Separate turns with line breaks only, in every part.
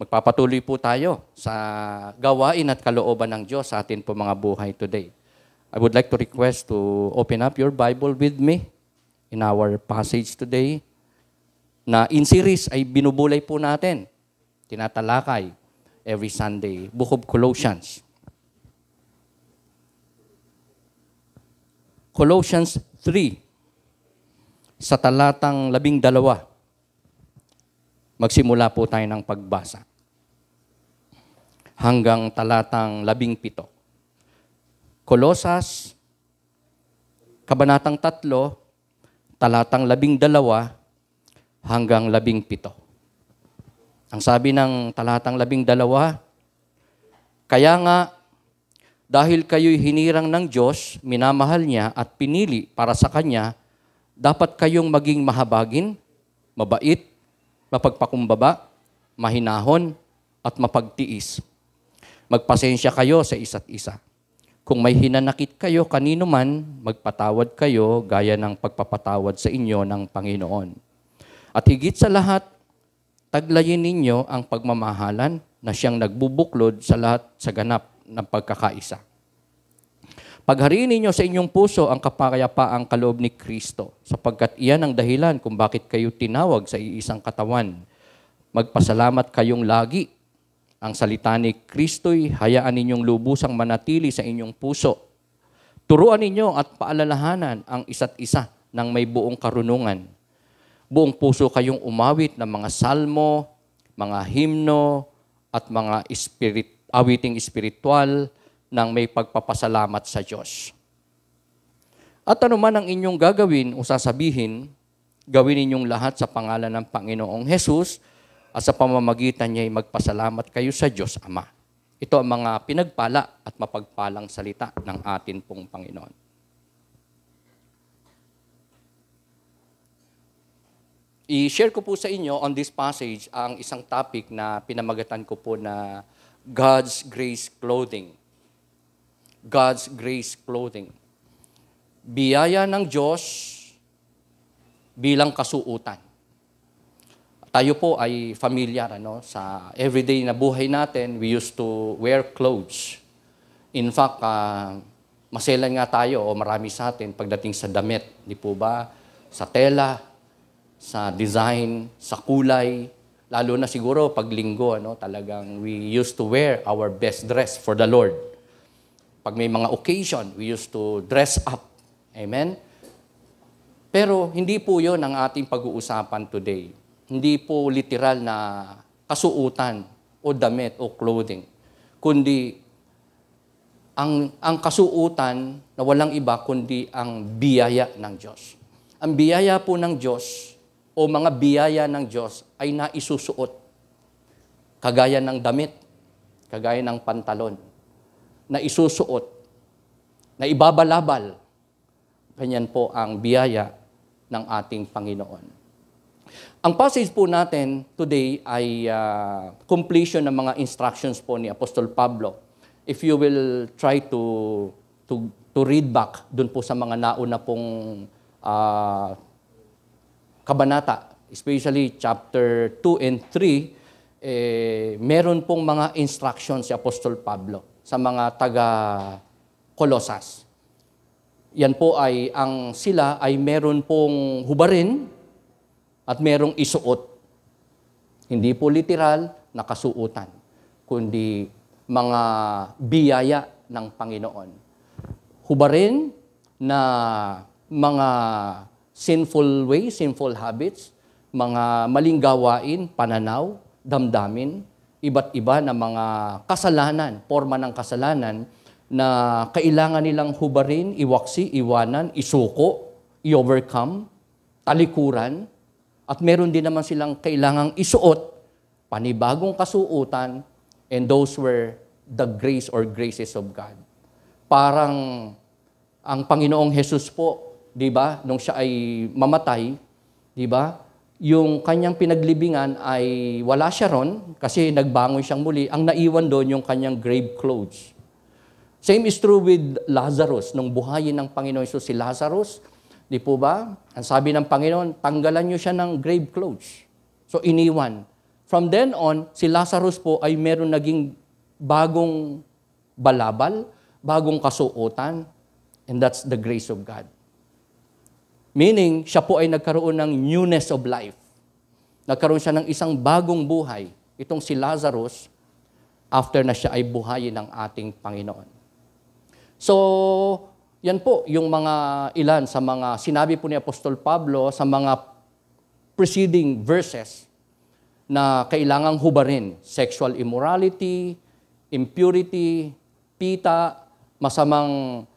Magpapatuloy po tayo sa gawain at kalooban ng Diyos sa atin po mga buhay today. I would like to request to open up your Bible with me in our passage today na in series ay binubulay po natin, tinatalakay every Sunday, Book of Colossians. Colossians 3, sa talatang 12. Magsimula po tayo ng pagbasa hanggang talatang 17. Kolosas, kabanatang 3, talatang 12 hanggang 17. Ang sabi ng talatang 12, kaya nga, dahil kayo'y hinirang ng Diyos, minamahal niya at pinili para sa Kanya, dapat kayong maging mahabagin, mabait, mapagpakumbaba, mahinahon, at mapagtiis. Magpasensya kayo sa isa't isa. Kung may hinanakit kayo kanino man, magpatawad kayo gaya ng pagpapatawad sa inyo ng Panginoon. At higit sa lahat, taglayin ninyo ang pagmamahalan na siyang nagbubuklod sa lahat sa ganap ng pagkakaisa. Paghariin ninyo sa inyong puso ang kapayapaang kaloob ni Kristo, sapagkat iyan ang dahilan kung bakit kayo tinawag sa iisang katawan. Magpasalamat kayong lagi. Ang salita ni Kristo'y hayaan ninyong lubusang manatili sa inyong puso. Turuan ninyo at paalalahanan ang isa't isa ng may buong karunungan. Buong puso kayong umawit ng mga salmo, mga himno, at mga awiting espiritual ng may pagpapasalamat sa Diyos. At anuman ang inyong gagawin o sasabihin, gawin ninyong lahat sa pangalan ng Panginoong Hesus, at sa pamamagitan niya ay magpasalamat kayo sa Diyos Ama. Ito ang mga pinagpala at mapagpalang salita ng atin pong Panginoon. I-share ko po sa inyo on this passage ang isang topic na pinamagatan ko po na God's Grace Clothing. God's Grace Clothing. Biyaya ng Diyos bilang kasuutan. Tayo po ay familiar sa everyday na buhay natin, we used to wear clothes. In fact, maselan nga tayo o marami sa atin pagdating sa damit. Di po ba? Sa tela, sa design, sa kulay. Lalo na siguro pag linggo, talagang we used to wear our best dress for the Lord. Pag may mga occasion, we used to dress up. Amen? Pero hindi po yun ang ating pag-uusapan today. Hindi po literal na kasuutan o damit o clothing. Kundi ang kasuutan na walang iba kundi ang biyaya ng Diyos. Ang biyaya po ng Diyos o mga biyaya ng Diyos ay naisusuot. Kagaya ng damit, kagaya ng pantalon, na isusuot, na ibabalabal. Ganyan po ang biyaya ng ating Panginoon. Ang passage po natin today ay completion ng mga instructions po ni Apostol Pablo. If you will try to read back dun po sa mga nauna pong kabanata, especially chapter 2 and 3, meron pong mga instructions si Apostol Pablo sa mga taga-Kolosas. Yan po ay sila ay meron pong hubarin at merong isuot. Hindi po literal na kasuutan, kundi mga biyaya ng Panginoon. Hubarin na mga sinful ways, sinful habits, mga maling gawain, pananaw, damdamin, iba't iba na mga kasalanan, forma ng kasalanan na kailangan nilang hubarin, iwaksi, iwanan, isuko, i-overcome, talikuran. At meron din naman silang kailangang isuot, panibagong kasuutan, and those were the grace or graces of God. Parang ang Panginoong Hesus po, di ba, nung siya ay mamatay, di ba, yung kanyang pinaglibingan ay wala siya ron kasi nagbangon siyang muli. Ang naiwan doon yung kanyang grave clothes. Same is true with Lazarus. Nung buhayin ng Panginoon Hesus si Lazarus, di po ba? Ang sabi ng Panginoon, tanggalan niyo siya ng grave clothes. So iniwan From then on, si Lazarus po ay meron naging bagong balabal, bagong kasuotan, and that's the grace of God. Meaning, siya po ay nagkaroon ng newness of life. Nagkaroon siya ng isang bagong buhay. Itong si Lazarus, after na siya ay buhayin ng ating Panginoon. So, yan po yung mga ilan sa mga sinabi po ni Apostol Pablo sa mga preceding verses na kailangang hubarin. Sexual immorality, impurity, pita, masamang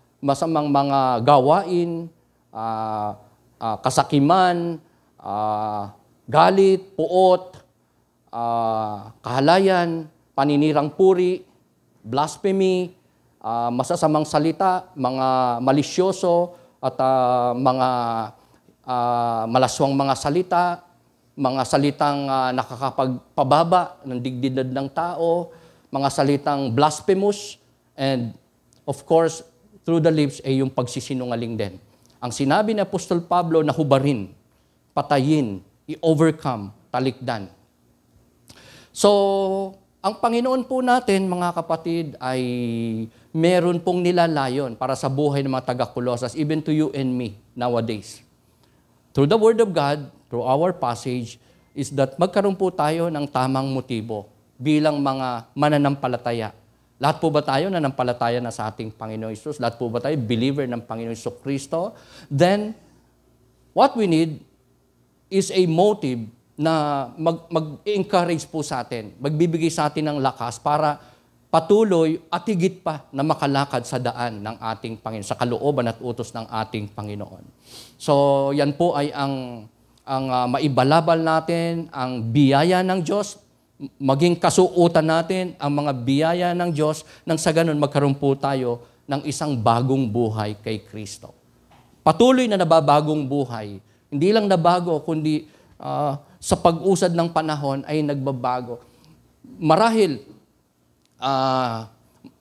mga gawain, kasakiman, galit, puot, kahalayan, paninirang puri, blasphemy, masasamang salita, mga malisyoso at mga malaswang mga salita, mga salitang nakakapagpababa ng dignidad ng tao, mga salitang blasphemous, and of course, through the lips ay yung pagsisinungaling din. Ang sinabi ni Apostol Pablo na hubarin, patayin, i-overcome, talikdan. So, ang Panginoon po natin, mga kapatid, ay meron pong nilalayon para sa buhay ng mga taga-Colossus, even to you and me nowadays. Through the Word of God, through our passage, is that magkaroon po tayo ng tamang motibo bilang mga mananampalataya. Lahat po ba tayo nanampalataya na sa ating Panginoon Hesus? Lahat po ba tayo believer ng Panginoon Jesucristo? Then, what we need is a motive na mag-encourage po sa atin, magbibigay sa atin ng lakas para patuloy at higit pa na makalakad sa daan ng ating Panginoon, sa kalooban at utos ng ating Panginoon. So, yan po ay ang maibalabal natin, ang biyaya ng Diyos, maging kasuotan natin ang mga biyaya ng Diyos nang sa ganun magkaroon po tayo ng isang bagong buhay kay Kristo. Patuloy na nababagong buhay. Hindi lang nabago, kundi sa pag-usad ng panahon ay nagbabago. Marahil,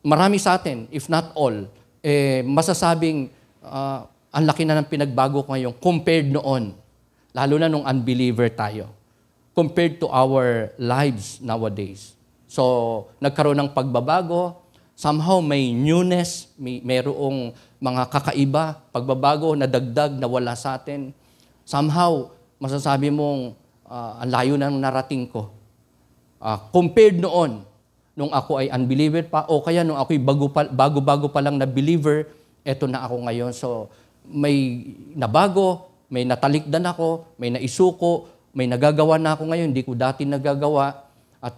marami sa atin, if not all, masasabing ang laki na ng pinagbago ko ngayon compared noon, lalo na nung unbeliever tayo, compared to our lives nowadays. So, nagkaroon ng pagbabago, somehow may newness, mayroong mga kakaiba, pagbabago, nadagdag, nawala sa atin. Somehow, masasabi mong, ang layo na ng narating ko. Compared noon, nung ako ay unbeliever pa, o kaya nung ako'y bago-bago pa lang na believer, eto na ako ngayon. So, may nabago, may natalikdan ako, may naisuko, may nagagawa na ako ngayon, hindi ko dati nagagawa. At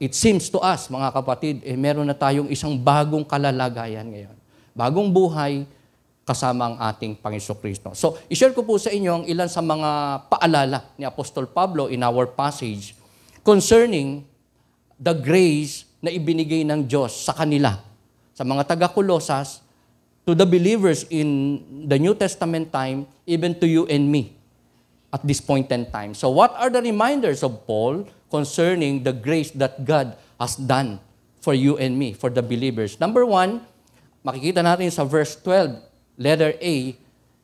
it seems to us, mga kapatid, meron na tayong isang bagong kalalagayan ngayon. Bagong buhay, kasama ang ating Panginoon Kristo. So, i-share ko po sa inyo ang ilan sa mga paalala ni Apostol Pablo in our passage concerning the grace na ibinigay ng Diyos sa kanila, sa mga taga-Colossus, to the believers in the New Testament time, even to you and me at this point in time. So, what are the reminders of Paul concerning the grace that God has done for you and me, for the believers? Number one, makikita natin sa verse 12, letter A,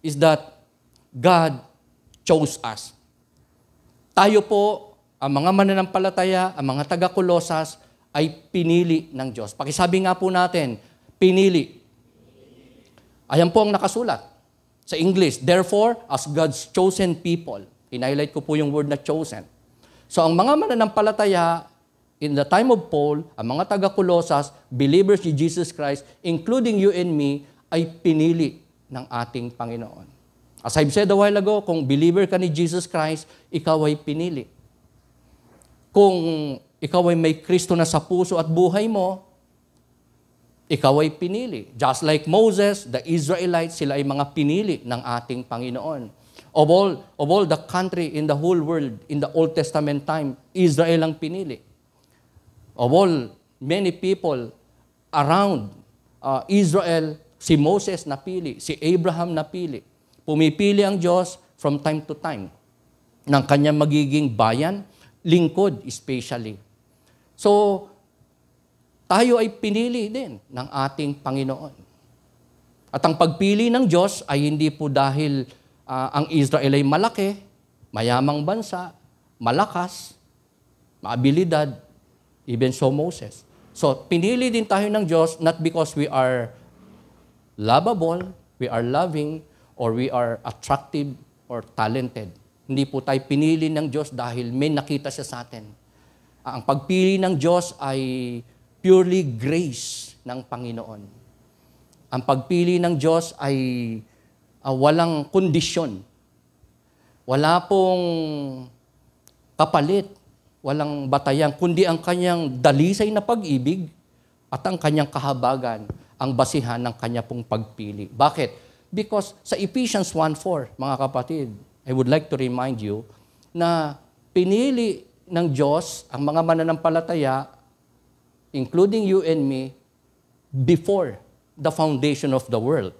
is that God chose us. Tayo po, ang mga mananampalataya, ang mga taga-Colossus, ay pinili ng Diyos. Pakisabi nga po natin, pinili. Ayan po ang nakasulat sa English. Therefore, as God's chosen people, in-highlight ko po yung word na chosen. So, ang mga mananampalataya, in the time of Paul, ang mga taga-Colossus, believers ni Jesus Christ, including you and me, ay pinili ng ating Panginoon. As I've said a while ago, kung believer ka ni Jesus Christ, ikaw ay pinili. Kung ikaw ay may Kristo na sa puso at buhay mo, ikaw ay pinili. Just like Moses, the Israelites, sila ay mga pinili ng ating Panginoon. Of all the country in the whole world, in the Old Testament time, Israel ang pinili. Of all, many people around Israel, si Moses napili, si Abraham napili. Pumipili ang Diyos from time to time ng kanyang magiging bayan, lingkod especially. So, tayo ay pinili din ng ating Panginoon. At ang pagpili ng Diyos ay hindi po dahil ang Israel ay malaki, mayamang bansa, malakas, maabilidad, even so Moses. So, pinili din tayo ng Diyos not because we are lovable, we are loving, or we are attractive or talented. Hindi po tayo pinili ng Diyos dahil may nakita siya sa atin. Ang pagpili ng Diyos ay purely grace ng Panginoon. Ang pagpili ng Diyos ay walang kondisyon. Wala pong kapalit, walang batayan, kundi ang kanyang dalisay na pag-ibig at ang kanyang kahabagan ang basihan ng kanya pong pagpili. Bakit? Because sa Ephesians 1:4, mga kapatid, I would like to remind you na pinili ng Diyos ang mga mananampalataya, including you and me, before the foundation of the world.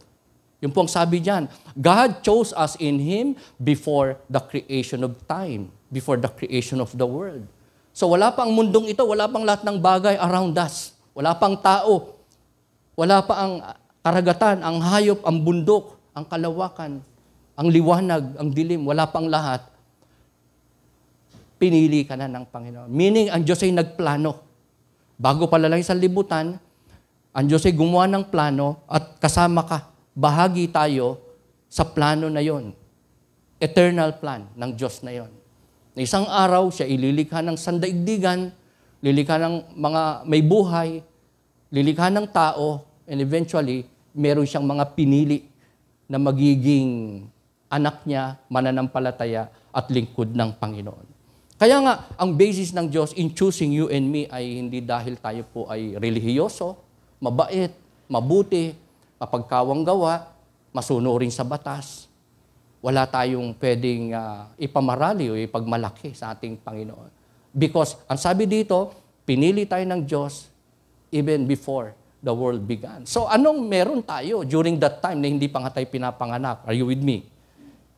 Yung pong sabi diyan, God chose us in Him before the creation of time, before the creation of the world. So wala pang mundong ito, wala pang lahat ng bagay around us. Wala pang tao, wala pa ang karagatan, ang hayop, ang bundok, ang kalawakan, ang liwanag, ang dilim, wala pang lahat. Pinili ka na ng Panginoon. Meaning, ang Diyos ay nagplano. Bago pala lang sa libutan, ang Diyos ay gumawa ng plano at kasama ka. Bahagi tayo sa plano na yon. Eternal plan ng Diyos na yon. Na isang araw, siya ililikha ng sandaigdigan, lilikha ng mga may buhay, lilikha ng tao, and eventually, meron siyang mga pinili na magiging anak niya, mananampalataya, at lingkod ng Panginoon. Kaya nga, ang basis ng Diyos in choosing you and me ay hindi dahil tayo po ay relihiyoso, mabait, mabuti, mapagkawang gawa, masunurin sa batas. Wala tayong pwedeng ipamarali o ipagmalaki sa ating Panginoon. Because, ang sabi dito, pinili tayo ng Diyos even before the world began. So, anong meron tayo during that time na hindi pa nga tayo pinapanganak? Are you with me?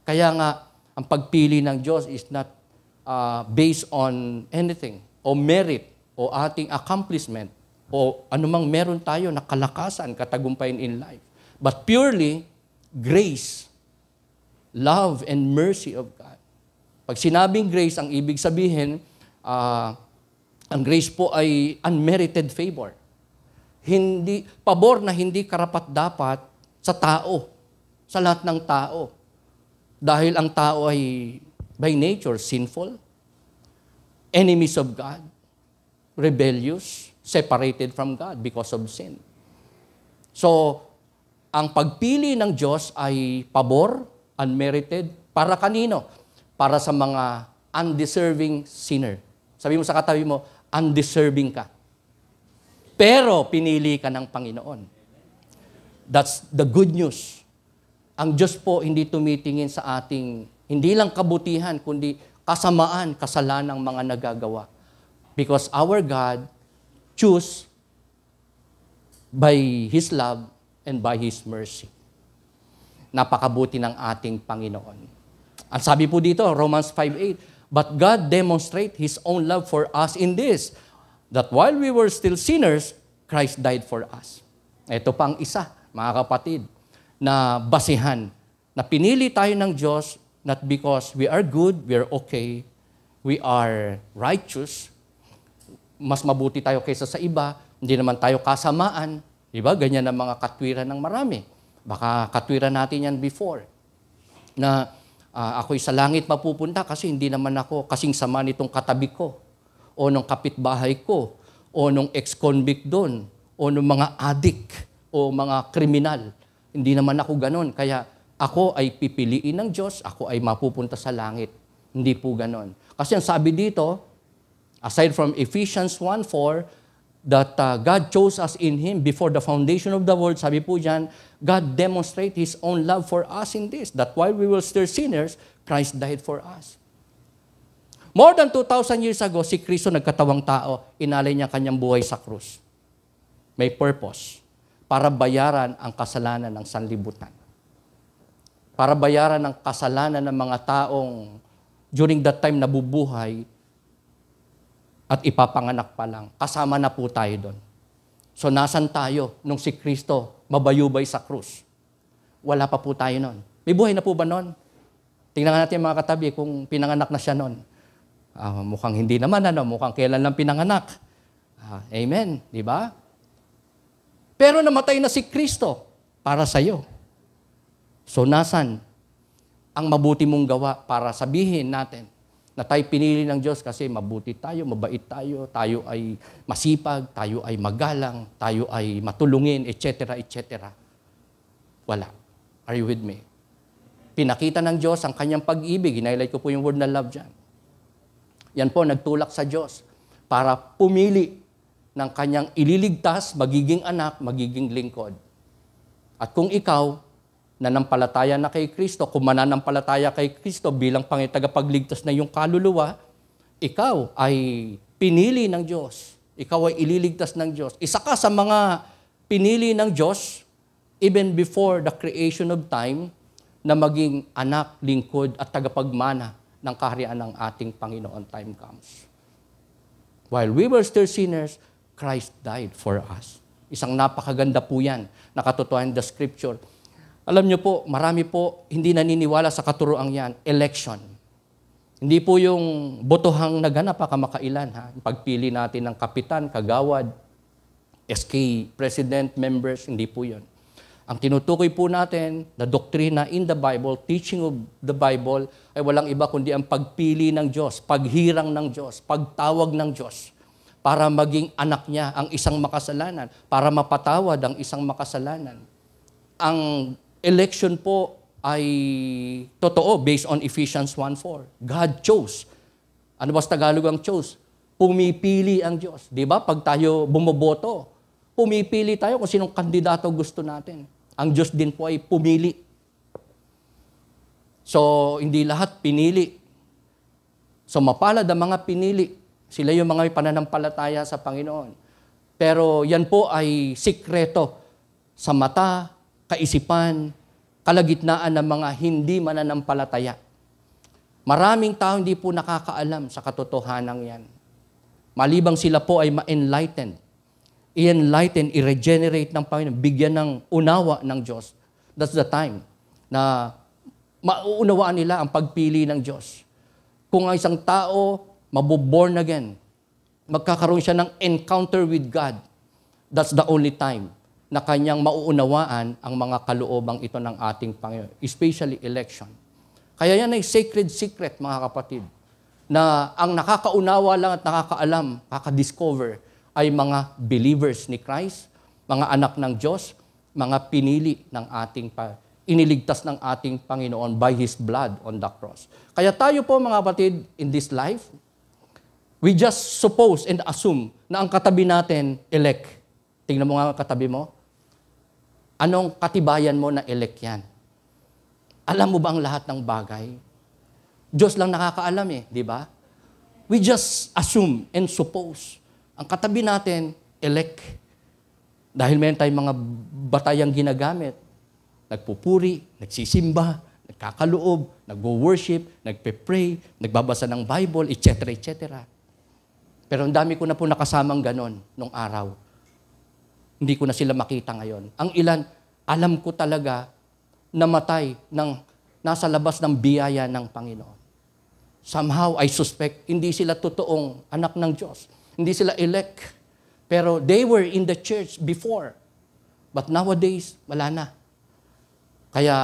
Kaya nga, ang pagpili ng Diyos is not based on anything, o merit, o ating accomplishment, o anumang meron tayo na kalakasan, katagumpayan in life. But purely, grace, love, and mercy of God. Pag sinabing grace, ang ibig sabihin, ang grace po ay unmerited favor. Hindi, pabor na hindi karapat-dapat sa tao, sa lahat ng tao. Dahil ang tao ay by nature sinful, enemies of God, rebellious, separated from God because of sin. So, ang pagpili ng Diyos ay pabor, unmerited, para kanino? Para sa mga undeserving sinner. Sabi mo sa katabi mo, undeserving ka. Pero pinili ka ng Panginoon. That's the good news. Ang Diyos po hindi tumitingin sa ating, hindi lang kabutihan, kundi kasamaan, kasalanang mga nagagawa. Because our God choose by His love and by His mercy. Napakabuti ng ating Panginoon. Ang sabi po dito, Romans 5:8, but God demonstrate His own love for us in this, that while we were still sinners, Christ died for us. Ito pang isa, mga kapatid, na basihan, na pinili tayo ng Diyos not because we are good, we are okay, we are righteous, mas mabuti tayo kaysa sa iba, hindi naman tayo kasamaan, di ba? Ganyan ang mga katwiran ng marami. Baka katwiran natin yan before, na ako'y sa langit mapupunta kasi hindi naman ako kasing sama nitong katabi ko, o nung kapitbahay ko, o nung ex-convict doon, o nung mga addict, o mga kriminal. Hindi naman ako ganon. Kaya ako ay pipiliin ng Diyos, ako ay mapupunta sa langit. Hindi po ganon. Kasi ang sabi dito, aside from Ephesians 1:4, that God chose us in Him before the foundation of the world, sabi po dyan, God demonstrate His own love for us in this, that while we were still sinners, Christ died for us. More than 2,000 years ago, si Kristo nagkatawang tao, inalay niya kanyang buhay sa krus. May purpose. Para bayaran ang kasalanan ng sanlibutan. Para bayaran ang kasalanan ng mga taong during that time nabubuhay at ipapanganak pa lang. Kasama na po tayo doon. So nasan tayo nung si Kristo mabayubay sa krus? Wala pa po tayo noon. May buhay na po ba noon? Tingnan natin mga katabi kung pinanganak na siya noon. Mukhang hindi naman, mukhang kailan lang pinanganak. Amen, di ba? Pero namatay na si Kristo para sa iyo. So nasan ang mabuti mong gawa para sabihin natin na tayo pinili ng Diyos kasi mabuti tayo, mabait tayo, tayo ay masipag, tayo ay magalang, tayo ay matulungin, etc., etc. Wala. Are you with me? Pinakita ng Diyos ang kanyang pag-ibig. Hinighlight ko po yung word na love dyan. Yan po, nagtulak sa Diyos para pumili ng kanyang ililigtas, magiging anak, magiging lingkod. At kung ikaw, nanampalataya na kay Kristo, kung mananampalataya kay Kristo bilang tagapagligtas na iyong kaluluwa, ikaw ay pinili ng Diyos. Ikaw ay ililigtas ng Diyos. Isa ka sa mga pinili ng Diyos, even before the creation of time, na maging anak, lingkod, at tagapagmana ng kaharian ng ating Panginoon time comes. While we were still sinners, Christ died for us. Isang napakaganda po yan, nakatotohanan the Scripture. Alam niyo po, marami po hindi naniniwala sa katuroang yan, election. Hindi po yung botohang naganap kamakailan. Pagpili natin ng kapitan, kagawad, SK, president, members, hindi po yun. Ang tinutukoy po natin, na doktrina in the Bible, teaching of the Bible, ay walang iba kundi ang pagpili ng Diyos, paghirang ng Diyos, pagtawag ng Diyos, para maging anak niya ang isang makasalanan, para mapatawad ang isang makasalanan. Ang election po ay totoo based on Ephesians 1:4. God chose. Ano ba sa Tagalog ang chose? Pumipili ang Diyos. Di ba? Pag tayo bumoboto, pumipili tayo kung sinong kandidato gusto natin. Ang Diyos din po ay pumili. So, hindi lahat pinili. So, mapalad ang mga pinili. Sila yung mga pananampalataya sa Panginoon. Pero yan po ay sikreto sa mata, kaisipan, kalagitnaan ng mga hindi mananampalataya. Maraming tao hindi po nakakaalam sa katotohanan yan. Malibang sila po ay ma-enlightened. I-enlighten, i-regenerate ng Panginoon, bigyan ng unawa ng Diyos. That's the time na mauunawaan nila ang pagpili ng Diyos. Kung ang isang tao mabuborn again, magkakaroon siya ng encounter with God, that's the only time na kanyang mauunawaan ang mga kaloobang ito ng ating Panginoon, especially election. Kaya yan ay sacred secret, mga kapatid, na ang nakakaunawa lang at nakakaalam, kakadiscover, ay mga believers ni Christ, mga anak ng Diyos, mga pinili ng ating iniligtas ng ating Panginoon by His blood on the cross. Kaya tayo po, mga kapatid, in this life, we just suppose and assume na ang katabi natin, elect. Tingnan mo nga katabi mo. Anong katibayan mo na elect yan? Alam mo ba ang lahat ng bagay? Diyos lang nakakaalam di ba? We just assume and suppose. Ang katabi natin, elect. Dahil meron tayong mga batayang ginagamit. Nagpupuri, nagsisimba, nagkakaloob, nagwo-worship, nagpe-pray, nagbabasa ng Bible, etc., etc. Pero ang dami ko na po nakasamang ganon nung araw. Hindi ko na sila makita ngayon. Ang ilan, alam ko talaga, namatay nasa labas ng biyaya ng Panginoon. Somehow, I suspect, hindi sila totoong anak ng Diyos. Hindi sila elect. Pero they were in the church before. But nowadays, wala na. Kaya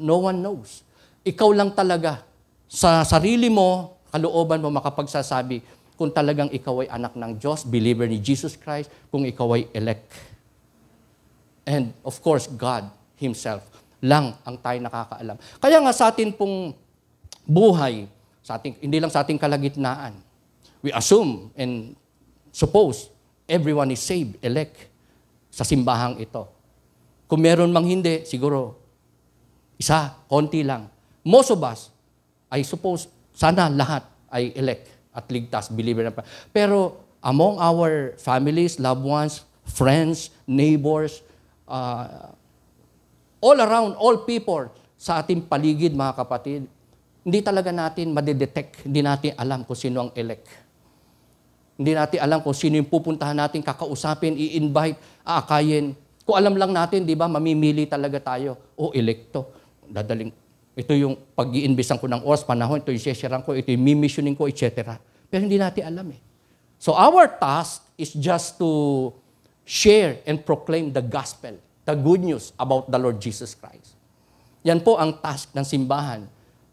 no one knows. Ikaw lang talaga, sa sarili mo, kalooban mo makapagsasabi kung talagang ikaw ay anak ng Diyos, believer ni Jesus Christ, kung ikaw ay elect. And of course, God Himself lang ang tayo nakakaalam. Kaya nga sa atin pong buhay, hindi lang sa ating kalagitnaan, we assume and suppose everyone is saved, elect, sa simbahang ito. Kung meron mang hindi, siguro, isa, konti lang. Most of us, I suppose, sana lahat ay elect at ligtas, believer na pa. Pero among our families, loved ones, friends, neighbors, all around, all people sa ating paligid, mga kapatid, hindi talaga natin madedetect, hindi natin alam kung sino ang elect. Hindi natin alam kung sino yung pupuntahan natin, kakausapin, i-invite, aakayin. Kung alam lang natin, di ba, mamimili talaga tayo. Electo. Dadaling, ito yung pag-iinbisan ko ng oras, panahon, ito yung sesyaran ko, ito yung mimissioning ko, etc. Pero hindi natin alam eh. So our task is just to share and proclaim the gospel, the good news about the Lord Jesus Christ. Yan po ang task ng simbahan,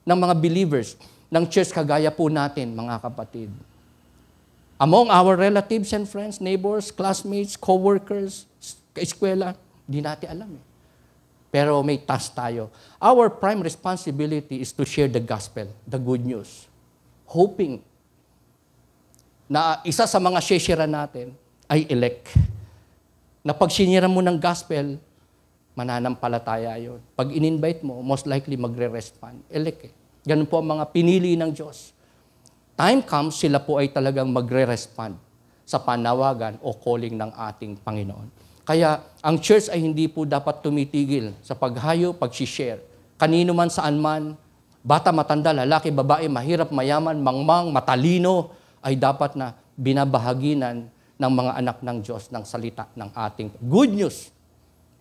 ng mga believers, ng church kagaya po natin, mga kapatid. Among our relatives and friends, neighbors, classmates, co-workers, eskwela, hindi natin alam eh. Pero may task tayo. Our prime responsibility is to share the gospel, the good news. Hoping na isa sa mga share natin ay elect. Na pag sinira mo ng gospel, mananampalataya yun. Pag in-invite mo, most likely magre-respond. Elect eh. Ganun po ang mga pinili ng Diyos. Time comes, sila po ay talagang magre-respond sa panawagan o calling ng ating Panginoon. Kaya ang church ay hindi po dapat tumitigil sa paghayo, pag-share. Kanino man, saan man, bata, matanda, lalaki, babae, mahirap, mayaman, mangmang, matalino, ay dapat na binabahaginan ng mga anak ng Diyos ng salita ng ating good news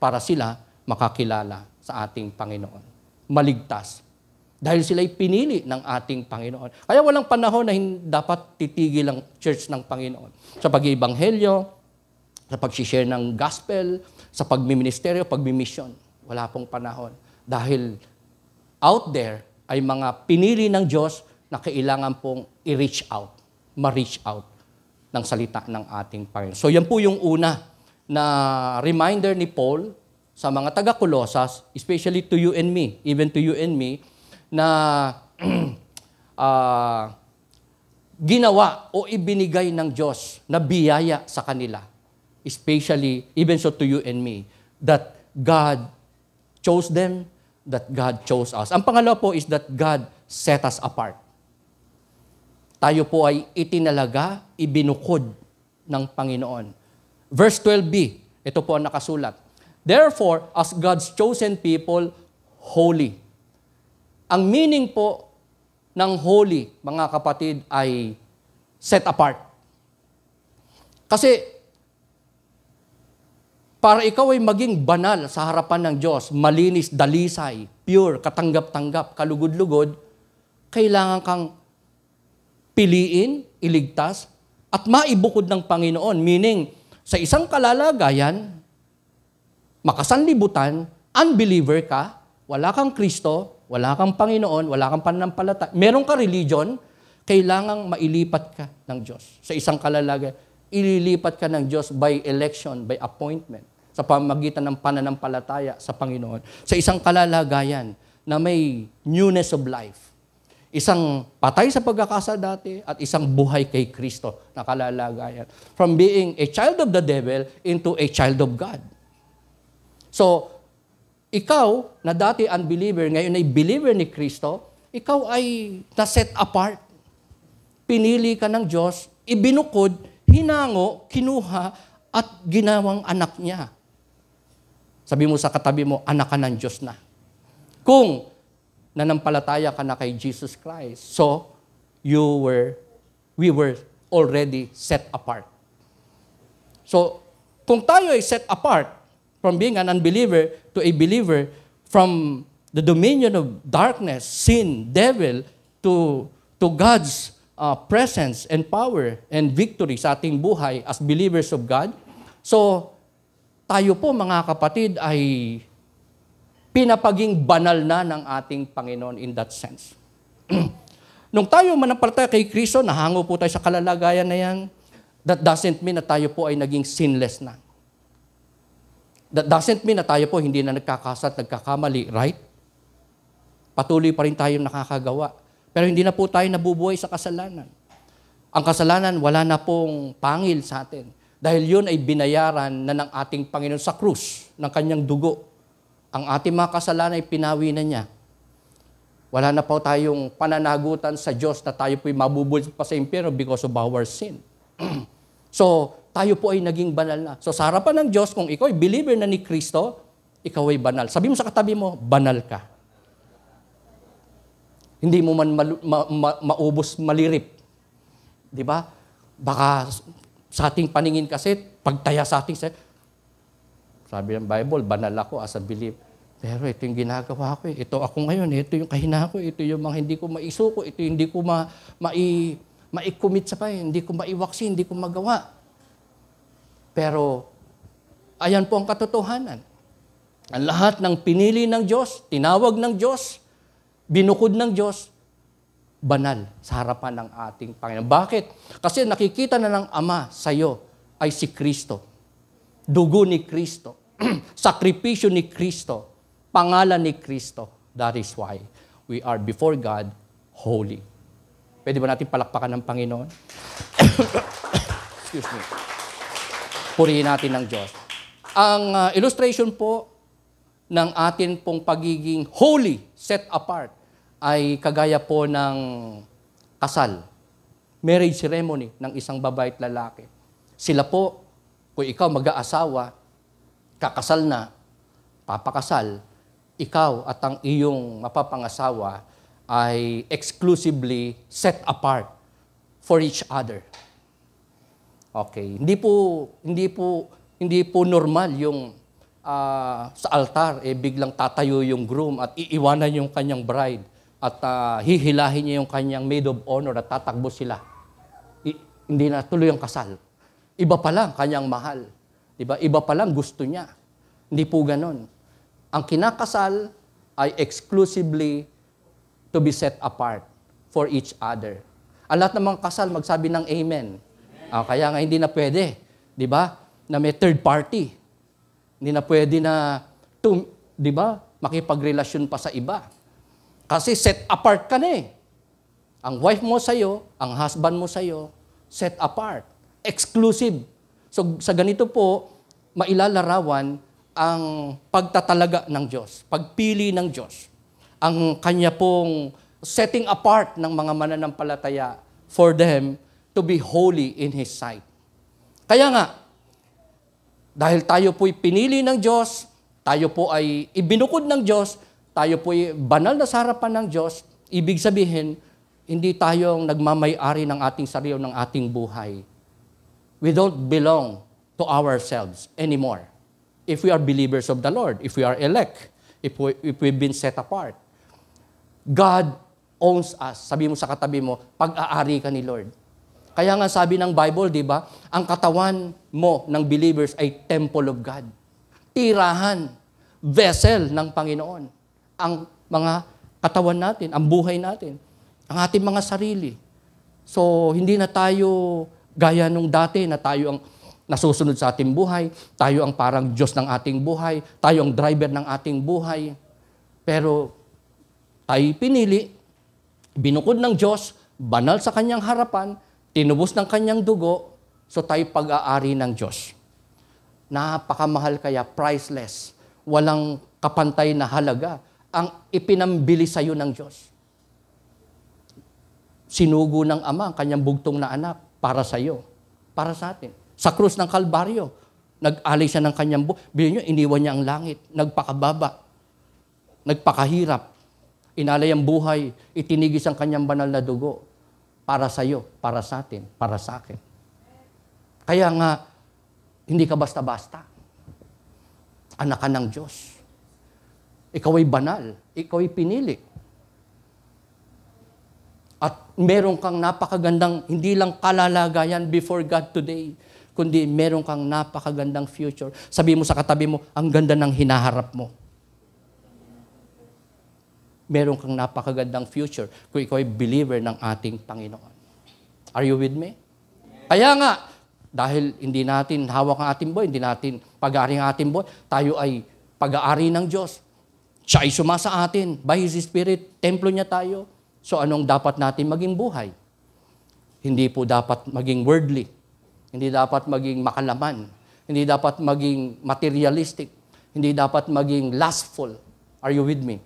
para sila makakilala sa ating Panginoon. Maligtas. Dahil sila'y pinili ng ating Panginoon. Kaya walang panahon na dapat titigil ang church ng Panginoon. Sa pag-ibanghelyo, sa pag-share ng gospel, sa pagmiministeryo, pagmimisyon. Wala pong panahon. Dahil out there ay mga pinili ng Diyos na kailangan pong i-reach out, ma-reach out ng salita ng ating Panginoon. So yan po yung una na reminder ni Paul sa mga taga-Colosas, especially to you and me, even to you and me, na ginawa o ibinigay ng Diyos na biyaya sa kanila. Especially, even so to you and me, that God chose them, that God chose us. Ang pangalawa po is that God set us apart. Tayo po ay itinalaga, ibinukod ng Panginoon. Verse 12b, ito po ang nakasulat. Therefore, as God's chosen people, holy. Ang meaning po ng holy, mga kapatid, ay set apart. Kasi, para ikaw ay maging banal sa harapan ng Diyos, malinis, dalisay, pure, katanggap-tanggap, kalugod-lugod, kailangan kang piliin, iligtas, at maibukod ng Panginoon. Meaning, sa isang kalalagayan, makasanlibutan, unbeliever ka, wala kang Kristo, wala kang Panginoon, wala kang pananampalataya, meron ka religion, kailangang mailipat ka ng Diyos. Sa isang kalalagayan, ililipat ka ng Diyos by election, by appointment, sa pamamagitan ng pananampalataya sa Panginoon. Sa isang kalalagayan na may newness of life. Isang patay sa pagkakasala dati at isang buhay kay Kristo na kalalagayan. From being a child of the devil into a child of God. So, ikaw na dati unbeliever, ngayon ay believer ni Kristo, ikaw ay na-set apart. Pinili ka ng Diyos, ibinukod, hinango, kinuha, at ginawang anak niya. Sabi mo sa katabi mo, anak ka ng Diyos na. Kung nanampalataya ka na kay Jesus Christ, so we were already set apart. So, kung tayo ay set apart from being an unbeliever to a believer, from the dominion of darkness, sin, devil, to God's presence and power and victory sa ating buhay as believers of God. So, tayo po mga kapatid ay pinapaging banal na ng ating Panginoon in that sense. Nung tayo manampalataya kay Kristo, nahango po tayo sa kalalagayan na yan, that doesn't mean na tayo po ay naging sinless na. That doesn't mean na tayo po hindi na nagkakasat, nagkakamali, right? Patuloy pa rin tayo nakakagawa. Pero hindi na po tayo nabubuhay sa kasalanan. Ang kasalanan, wala na pong pangil sa atin. Dahil yun ay binayaran na ng ating Panginoon sa krus, ng kanyang dugo. Ang ating mga kasalanan ay pinawi na niya. Wala na po tayong pananagutan sa Diyos na tayo po'y mabubuhay pa sa impyerno because of our sin. So, tayo po ay naging banal na. So, sa harapan ng Diyos, kung ikaw ay believer na ni Kristo, ikaw ay banal. Sabi mo sa katabi mo, banal ka. Hindi mo man maubos, malirip. Di ba? Baka sa ating paningin kasi, pagtaya sa ating, sabi ng Bible, banal ako as a believer. Pero ito yung ginagawa ko. Ito ako ngayon. Ito yung kahina ko. Ito yung mga hindi ko maisuko. Ito yung hindi ko ma-commit sa Panginoon, hindi ko maiwaksi, hindi ko magawa. Pero, ayan po ang katotohanan. Ang lahat ng pinili ng Diyos, tinawag ng Diyos, binukod ng Diyos, banal sa harapan ng ating Panginoon. Bakit? Kasi nakikita na ng Ama sa iyo ay si Kristo. Dugo ni Kristo. Sakripisyo ni Kristo. Pangalan ni Kristo. That is why we are before God holy. Pwede ba natin palakpakan ng Panginoon? Excuse me. Purihin natin ng Diyos. Ang illustration po ng atin pong pagiging holy, set apart, ay kagaya po ng kasal. Marriage ceremony ng isang babae at lalaki. Sila po, kung ikaw mag-aasawa, kakasal na, papakasal, ikaw at ang iyong mapapangasawa ay exclusively set apart for each other. Okay, hindi po normal yung sa altar biglang tatayo yung groom at iiwanan yung kanyang bride at hihilahin niya yung kanyang maid of honor at tatakbo sila. Hindi na tuloy ang kasal. Iba pa lang kanyang mahal. Diba? Iba pa lang gusto niya. Hindi po ganon. Ang kinakasal ay exclusively to be set apart for each other. Ang lahat ng mga kasal magsabi ng amen. Kaya nga hindi na pwede, di ba? Na may third party. Hindi na pwede na, di ba? Makipagrelasyon pa sa iba. Kasi set apart ka na eh. Ang wife mo sa'yo, ang husband mo sa'yo, set apart. Exclusive. So sa ganito po, mailalarawan ang pagtatalaga ng Diyos, pagpili ng Diyos, ang kanya pong setting apart ng mga mananampalataya for them to be holy in His sight. Kaya nga, dahil tayo po'y pinili ng Diyos, tayo po ay ibinukod ng Diyos, tayo po'y banal na sa harapan ng Diyos, ibig sabihin, hindi tayong nagmamay-ari ng ating sarili o ng ating buhay. We don't belong to ourselves anymore. If we are believers of the Lord, if we are elect, if we've been set apart. God owns us. Sabi mo sa katabi mo, pag-aari ka ni Lord. Kaya nga sabi ng Bible, di ba, ang katawan mo ng believers ay temple of God. Tirahan, vessel ng Panginoon. Ang mga katawan natin, ang buhay natin, ang ating mga sarili. So, hindi na tayo gaya nung dati na tayo ang nasusunod sa ating buhay, tayo ang parang Diyos ng ating buhay, tayo ang driver ng ating buhay. Pero tayo pinili, binukod ng Diyos, banal sa kanyang harapan, tinubos ng kanyang dugo, so tayo pag-aari ng Diyos. Napakamahal kaya, priceless. Walang kapantay na halaga ang ipinambili sa iyo ng Diyos. Sinugo ng Ama ang kanyang bugtong na anak para sa iyo, para sa atin. Sa krus ng Kalbaryo, nag-alay siya ng kanyang buhay. Bilhin nyo, iniwan niya ang langit, nagpakababa, nagpakahirap, inalay ang buhay, itinigis ang kanyang banal na dugo para sa iyo, para sa atin, para sa akin. Kaya nga, hindi ka basta-basta. Anak ka ng Diyos. Ikaw ay banal. Ikaw ay pinili. At meron kang napakagandang, hindi lang kalalagayan before God today, kundi meron kang napakagandang future. Sabi mo sa katabi mo, ang ganda ng hinaharap mo. Meron kang napakagandang future kung ikaw ay believer ng ating Panginoon. Are you with me? Kaya nga, dahil hindi natin hawak ang ating buhay, hindi natin pag-aari ang ating buhay, tayo ay pag-aari ng Diyos. Siya ay sumasa atin. By His Spirit, templo niya tayo. So anong dapat natin maging buhay? Hindi po dapat maging worldly. Hindi dapat maging makalaman. Hindi dapat maging materialistic. Hindi dapat maging lustful. Are you with me?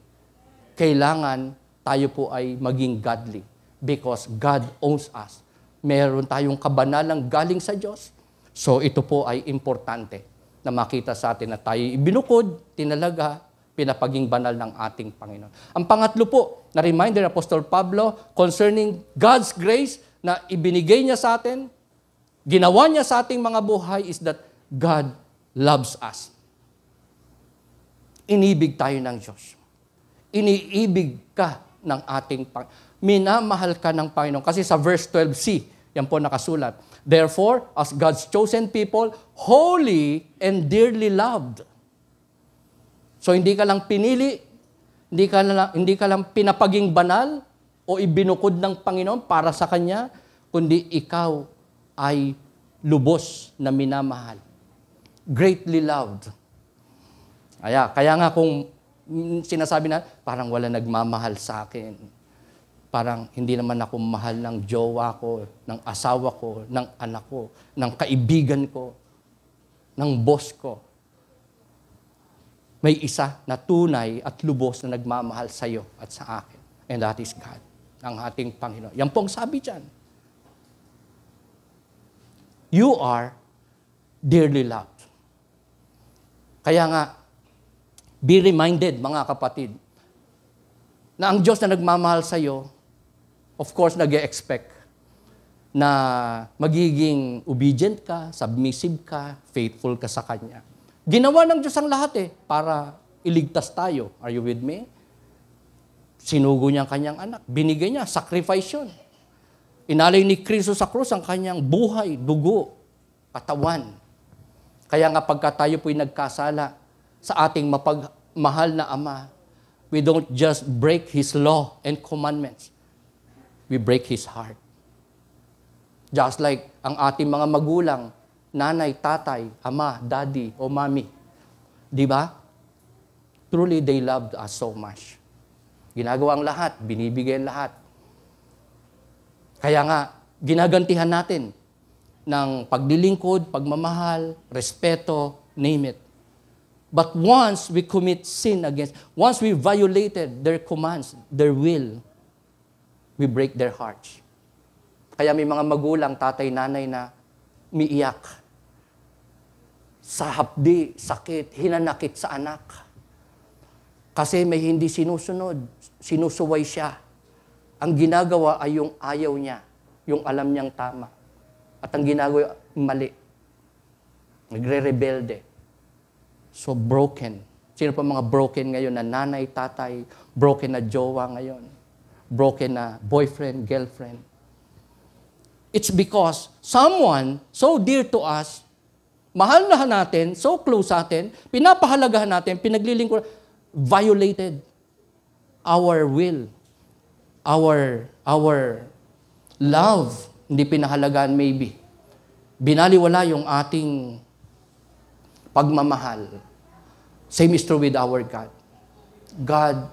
Kailangan tayo po ay maging godly because God owns us. Meron tayong kabanalang galing sa Diyos. So ito po ay importante na makita sa atin na tayo ibinukod, tinalaga, pinapaging banal ng ating Panginoon. Ang pangatlo po, na reminder ni Apostol Pablo concerning God's grace na ibinigay niya sa atin, ginawa niya sa ating mga buhay is that God loves us. Inibig tayo ng Diyos. Iniibig ka ng ating minamahal ka ng Panginoon. Kasi sa verse 12c, yan po nakasulat. Therefore, as God's chosen people, holy and dearly loved. So hindi ka lang pinili, hindi ka lang pinapaging banal o ibinukod ng Panginoon para sa Kanya, kundi ikaw ay lubos na minamahal. Greatly loved. Kaya nga kung sinasabi na, parang wala nagmamahal sa akin. Parang hindi naman ako mahal ng jowa ko, ng asawa ko, ng anak ko, ng kaibigan ko, ng boss ko. May isa na tunay at lubos na nagmamahal sa iyo at sa akin. And that is God, ang ating Panginoon. Yan pong sabi dyan. You are dearly loved. Kaya nga, be reminded, mga kapatid, na ang Diyos na nagmamahal sa iyo, of course, nag-e-expect na magiging obedient ka, submissive ka, faithful ka sa Kanya. Ginawa ng Diyos ang lahat para iligtas tayo. Are you with me? Sinugo niya ang Kanyang anak. Binigay niya, sacrifice yun. Inalay ni Kristo sa krus ang Kanyang buhay, dugo, katawan. Kaya nga pagka tayo po'y nagkasala sa ating mapagmahal na Ama, we don't just break His law and commandments. We break His heart. Just like ang ating mga magulang, nanay, tatay, ama, daddy, o mami. Di ba? Truly, they loved us so much. Ginagawa ang lahat, binibigay ang lahat. Kaya nga, ginagantihan natin ng paglilingkod, pagmamahal, respeto, name it. But once we commit sin once we violated their commands, their will, we break their hearts. Kaya may mga magulang, tatay, nanay na umiiyak. Sa hapdi, sakit, hinanakit sa anak. Kasi may hindi sinusunod, sinusuway siya. Ang ginagawa ay yung ayaw niya, yung alam niyang tama. At ang ginagawa, mali. Nagre-rebelde. So broken. Sino pa mga broken ngayon na nanay, tatay, broken na jowa ngayon, broken na boyfriend, girlfriend? It's because someone so dear to us, mahal na natin, so close sa atin, pinapahalagahan natin, pinaglilingkuran, violated our will, our love, hindi pinahalagaan maybe. Binaliwala yung ating pagmamahal. Same is true with our God. God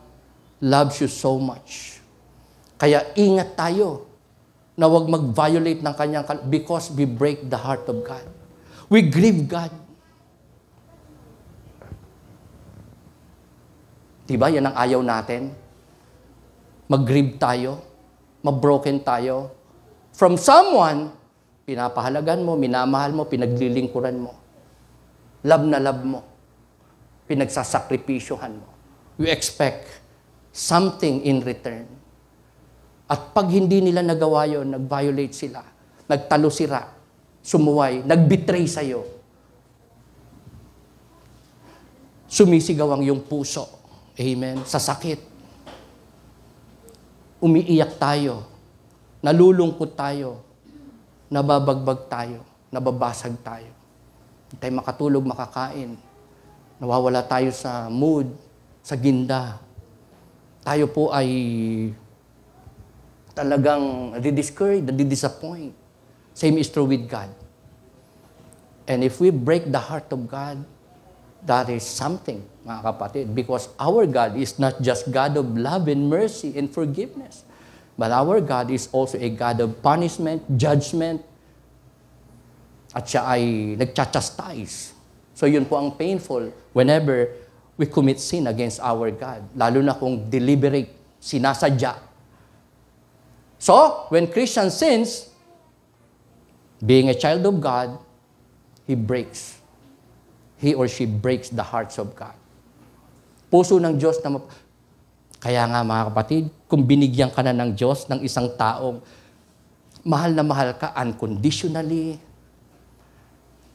loves you so much. Kaya ingat tayo na huwag mag-violate ng kanyang because we break the heart of God. We grieve God. Diba? Yan ang ayaw natin. Mag-grieve tayo. Mag-broken tayo. From someone, pinapahalagan mo, minamahal mo, pinaglilingkuran mo. Love na love mo. Pinagsasakripisyohan mo. You expect something in return. At pag hindi nila nagawa yun, nag-violate sila, nagtalo sila, sumuway, nag-betray sa'yo, sumisigaw ang iyong puso. Amen? Sa sakit. Umiiyak tayo. Nalulungkot tayo. Nababagbag tayo. Nababasag tayo. Hindi tayo makatulog, makakain. Nawawala tayo sa mood, sa ginda. Tayo po ay talagang discouraged, disappoint. Same is true with God. And if we break the heart of God, that is something, mga kapatid, because our God is not just God of love and mercy and forgiveness, but our God is also a God of punishment, judgment, at siya ay nagchachastise. So yun po ang painful whenever we commit sin against our God, lalo na kung deliberate, sinasadya. So, when Christian sins, being a child of God, he or she breaks the hearts of God. Puso ng Diyos na kaya nga mga kapatid, kung binigyan ka na ng Diyos ng isang taong mahal na mahal ka unconditionally,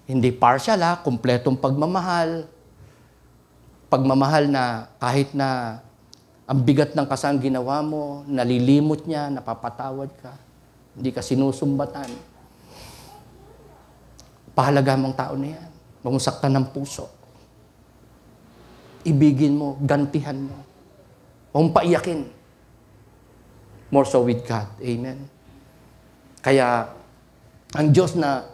hindi partial kumpletong pagmamahal, pagmamahal na kahit na Ang bigat ng kasang ginawa mo, nalilimot niya, napapatawad ka, hindi ka sinusumbatan. Pahalaga mong tao na yan. Huwag mong saktan ng puso. Ibigin mo, gantihan mo. Huwag mong paiyakin. More so with God. Amen. Kaya, ang Diyos na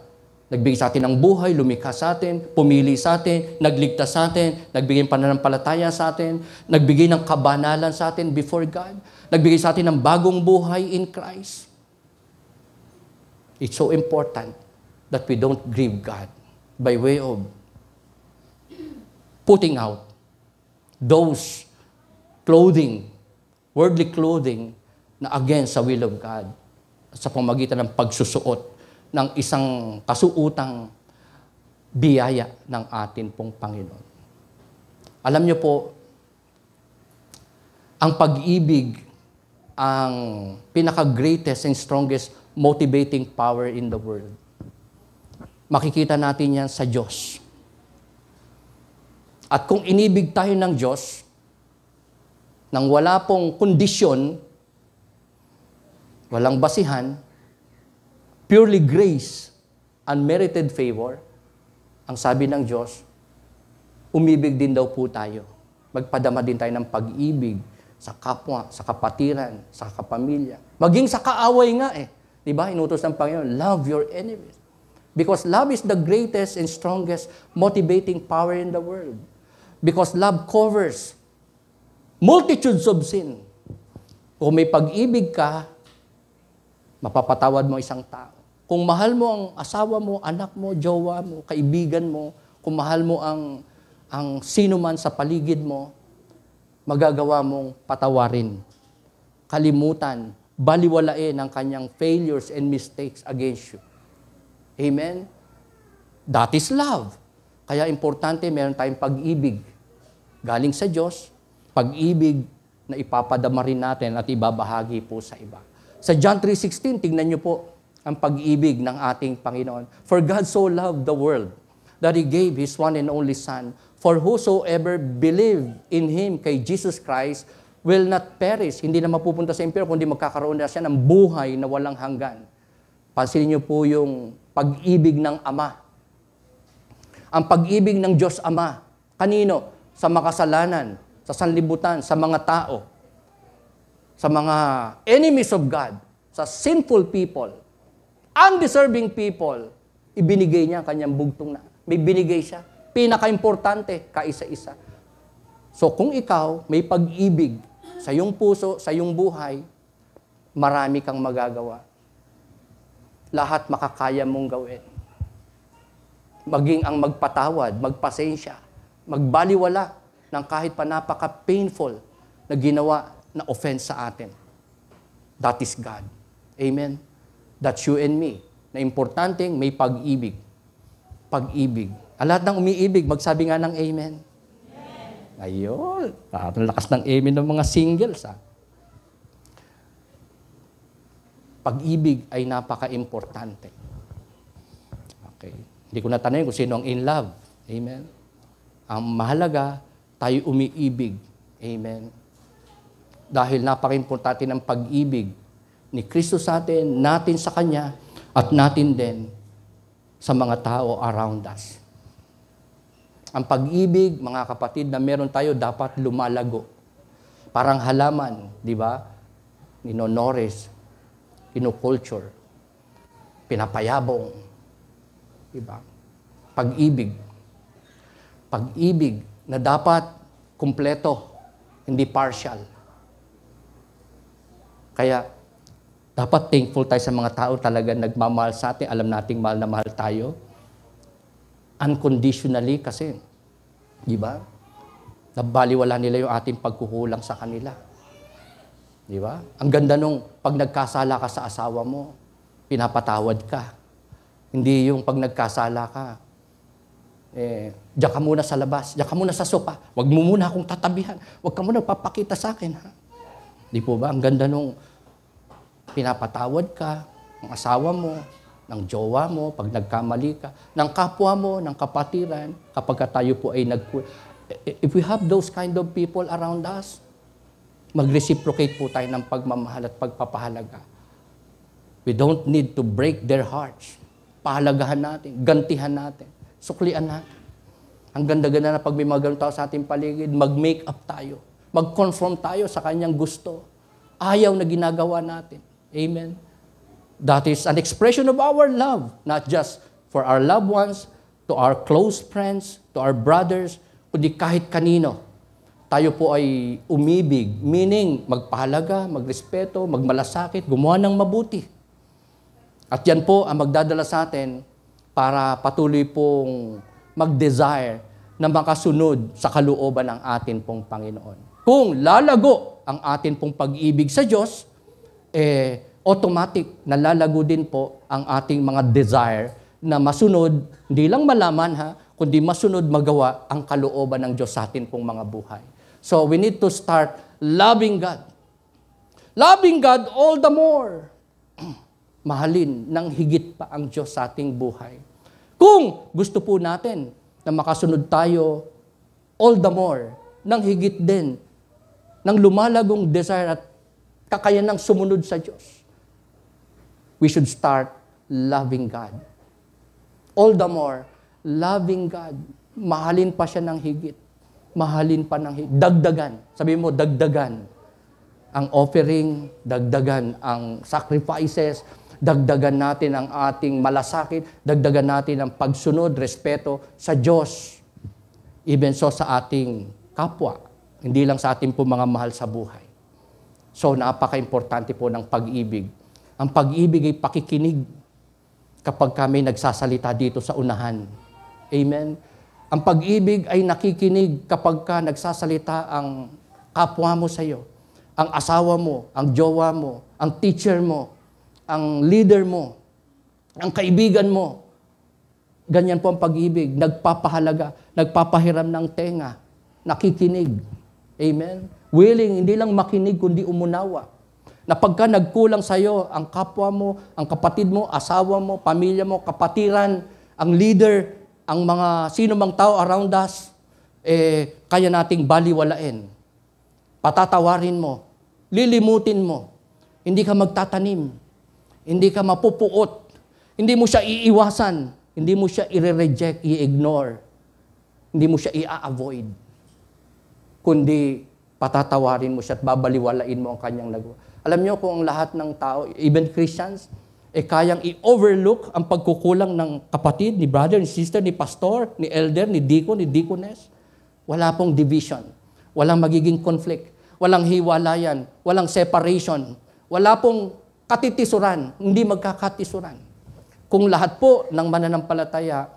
nagbigay sa atin ng buhay, lumikha sa atin, pumili sa atin, nagligtas sa atin, nagbigay ng pananampalataya sa atin, nagbigay ng kabanalan sa atin before God, nagbigay sa atin ng bagong buhay in Christ. It's so important that we don't grieve God by way of putting out those clothing, worldly clothing, na against sa will of God sa pamagitan ng pagsusuot ng isang kasuutang biyaya ng atin pong Panginoon. Alam niyo po, ang pag-ibig ang pinaka-greatest and strongest motivating power in the world. Makikita natin yan sa Diyos. At kung inibig tayo ng Diyos, nang wala pong kondisyon, walang basihan, purely grace, unmerited favor, ang sabi ng Diyos, umibig din daw po tayo. Magpadama din tayo ng pag-ibig sa kapwa, sa kapatiran, sa kapamilya. Maging sa kaaway nga eh. Diba? Inutos ng Panginoon, love your enemies. Because love is the greatest and strongest motivating power in the world. Because love covers multitudes of sin. Kung may pag-ibig ka, mapapatawad mo isang tao. Kung mahal mo ang asawa mo, anak mo, jowa mo, kaibigan mo, kung mahal mo ang sino man sa paligid mo, magagawa mong patawarin, kalimutan, baliwalain ang kanyang failures and mistakes against you. Amen? That is love. Kaya importante, meron tayong pag-ibig. Galing sa Diyos, pag-ibig na ipapadama rin natin at ibabahagi po sa iba. Sa John 3:16, tingnan niyo po ang pag-ibig ng ating Panginoon. For God so loved the world that He gave His one and only Son, for whosoever believe in Him, kay Jesus Christ, will not perish. Hindi na mapupunta sa impyerno, kundi magkakaroon na siya ng buhay na walang hanggan. Pansinin niyo po yung pag-ibig ng Ama. Ang pag-ibig ng Diyos Ama. Kanino? Sa makasalanan, sa sanlibutan, sa mga tao, sa mga enemies of God, sa sinful people, undeserving people, ibinigay niya ang kanyang bugtong na. May binigay siya. Pinaka-importante, kaisa-isa. So kung ikaw may pag-ibig sa iyong puso, sa iyong buhay, marami kang magagawa. Lahat makakaya mong gawin. Maging ang magpatawad, magpasensya, magbaliwala ng kahit pa napaka-painful na ginawa na offense sa atin. That is God. Amen? That's you and me. Na importanteng may pag-ibig. Pag-ibig. Ang lahat ng umiibig, magsabi nga ng amen. Amen. Ayun. Ang lakas ng amen ng mga singles. Ha? Pag-ibig ay napaka-importante. Okay. Hindi ko na tanongin kung sino ang in love. Amen. Ang mahalaga, tayo umiibig. Amen. Dahil napaka-importante ng pag-ibig ni Kristo sa atin, natin sa Kanya, at natin din sa mga tao around us. Ang pag-ibig, mga kapatid, na meron tayo dapat lumalago. Parang halaman, di ba? Ninonores, kinukulture, pinapayabong. Di ba? Pag-ibig. Pag-ibig na dapat kumpleto, hindi partial. Kaya, dapat thankful tayo sa mga tao talaga nagmamahal sa atin. Alam nating mahal na mahal tayo. Unconditionally kasi. Di ba? Nabaliwala nila yung ating pagkukulang sa kanila. Di ba? Ang ganda nung pag nagkasala ka sa asawa mo, pinapatawad ka. Hindi yung pag nagkasala ka, diyan ka muna sa labas, diyan ka muna sa sopa, wag mo muna akong tatabihan, wag ka muna papakita sa akin. Ha? Di po ba? Ang ganda nung pinapatawad ka ng asawa mo, ng jowa mo, pag nagkamali ka, ng kapwa mo, ng kapatiran, kapag tayo po ay if we have those kind of people around us, Mag-reciprocate po tayo ng pagmamahal at pagpapahalaga. We don't need to break their hearts. Pahalagahan natin, gantihan natin, suklian natin. Ang ganda-ganda na pag may mga ganun tao sa ating paligid, mag-make up tayo. Mag-conform tayo sa kanyang gusto. Ayaw na ginagawa natin. Amen? That is an expression of our love, not just for our loved ones, to our close friends, to our brothers, kundi kahit kanino. Tayo po ay umibig, meaning magpahalaga, magrespeto, magmalasakit, gumawa ng mabuti. At yan po ang magdadala sa atin para patuloy pong mag-desire na makasunod sa kalooban ng atin pong Panginoon. Kung lalago ang atin pong pag-ibig sa Diyos, automatic na lalago din po ang ating mga desire na masunod, hindi lang malaman kundi masunod magawa ang kalooban ng Diyos sa atin pong mga buhay. So we need to start loving God. Loving God all the more. Mahalin ng higit pa ang Diyos sa ating buhay. Kung gusto po natin na makasunod tayo all the more, ng higit din, ng lumalagong desire at kakayanang sumunod sa Diyos, we should start loving God. All the more, loving God. Mahalin pa siya ng higit. Mahalin pa ng higit. Dagdagan. Sabi mo, dagdagan ang offering, dagdagan ang sacrifices, dagdagan natin ang ating malasakit, dagdagan natin ang pagsunod, respeto sa Diyos. Even so sa ating kapwa, hindi lang sa ating po mga mahal sa buhay. So napaka-importante po ng pag-ibig. Ang pag-ibig ay pakikinig kapag kami nagsasalita dito sa unahan. Amen? Ang pag-ibig ay nakikinig kapag ka nagsasalita ang kapwa mo sa iyo, ang asawa mo, ang jowa mo, ang teacher mo, ang leader mo, ang kaibigan mo. Ganyan po ang pag-ibig. Nagpapahalaga, nagpapahiram ng tenga, nakikinig. Amen? Willing, hindi lang makinig, kundi umunawa. Na pagka nagkulang sa iyo, ang kapwa mo, ang kapatid mo, asawa mo, pamilya mo, kapatiran, ang leader, ang mga sino mang tao around us, kaya nating baliwalain. Patatawarin mo, lilimutin mo, hindi ka magtatanim, hindi ka mapupuot, hindi mo siya iiwasan, hindi mo siya i-reject, i-ignore, hindi mo siya i-avoid, kundi patatawarin mo siya at babaliwalain mo ang kanyang nagawa. Alam niyo kung lahat ng tao, even Christians, kayang i-overlook ang pagkukulang ng kapatid, ni brother, ni sister, ni pastor, ni elder, ni deacon, ni deaconess, wala pong division, walang magiging conflict, walang hiwalayan, walang separation, wala pong katitisuran, hindi magkakatisuran. Kung lahat po ng mananampalataya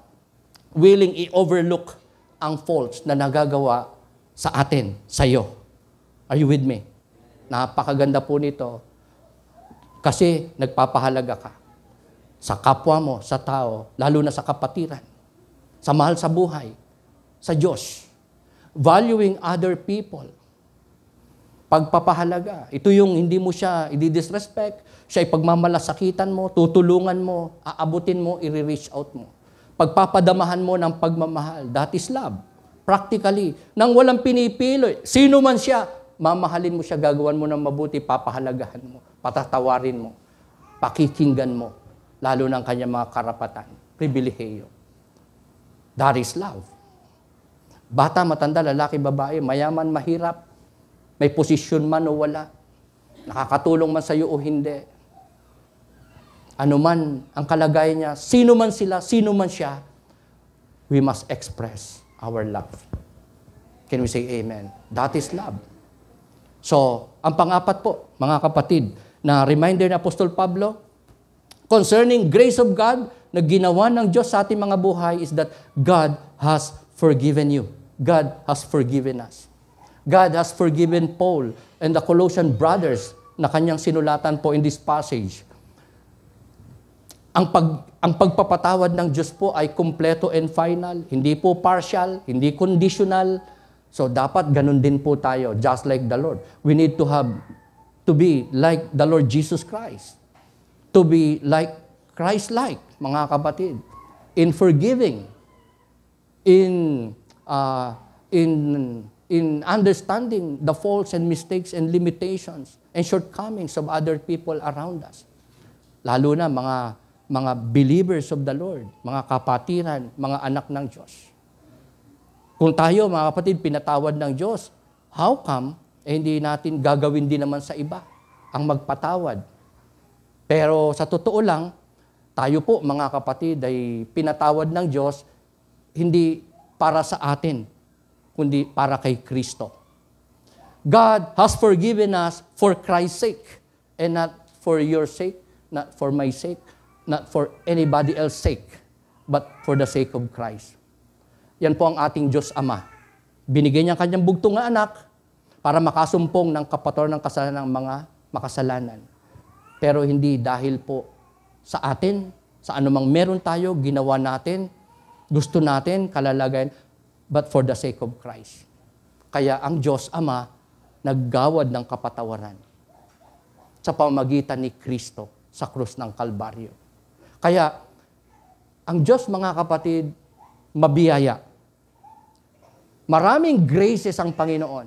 willing i-overlook ang faults na nagagawa sa atin, sa iyo. Are you with me? Napakaganda po nito kasi nagpapahalaga ka sa kapwa mo, sa tao, lalo na sa kapatiran, sa mahal sa buhay, sa Diyos. Valuing other people. Pagpapahalaga. Ito yung hindi mo siya i-disrespect, siya ipagmamalasakitan mo, tutulungan mo, aabutin mo, i-reach out mo. Pagpapadamahan mo ng pagmamahal. That is love. Practically. Nang walang pinipili, sino man siya, mamahalin mo siya, gagawan mo ng mabuti, papahalagahan mo, patatawarin mo, pakikinggan mo, lalo ng kanyang mga karapatan, pribilehiyo. That is love. Bata, matanda, lalaki, babae, mayaman, mahirap, may posisyon man o wala, nakakatulong man sa iyo o hindi. Ano man ang kalagayan niya, sino man sila, sino man siya, we must express our love. Can we say amen? That is love. So, ang pang-apat po, mga kapatid, na reminder ni Apostol Pablo, concerning grace of God na ginawa ng Diyos sa ating mga buhay is that God has forgiven you. God has forgiven us. God has forgiven Paul and the Colossian brothers na kanyang sinulatan po in this passage. Ang pagpapatawad ng Diyos po ay kumpleto and final. Hindi po partial, hindi conditional. So dapat ganun din po tayo, just like the Lord. We need to be like the Lord Jesus Christ. To be like Christ-like, mga kapatid. In forgiving, in in understanding the faults and mistakes and limitations and shortcomings of other people around us. Lalo na mga believers of the Lord, mga kapatiran, mga anak ng Diyos. Kung tayo, mga kapatid, pinatawad ng Diyos, how come hindi natin gagawin din naman sa iba ang magpatawad? Pero sa totoo lang, tayo po, mga kapatid, ay pinatawad ng Diyos hindi para sa atin, kundi para kay Kristo. God has forgiven us for Christ's sake and not for your sake, not for my sake, not for anybody else's sake, but for the sake of Christ. Yan po ang ating Diyos Ama. Binigay niya kanyang bugtong na anak para makasumpong ng kapatawaran ng kasalanan ng mga makasalanan. Pero hindi dahil po sa atin, sa anumang meron tayo, ginawa natin, gusto natin, kalalagayan, but for the sake of Christ. Kaya ang Diyos Ama, naggawad ng kapatawaran sa pamamagitan ni Kristo sa krus ng Kalbaryo. Kaya, ang Diyos, mga kapatid, mabiyaya. Maraming graces ang Panginoon.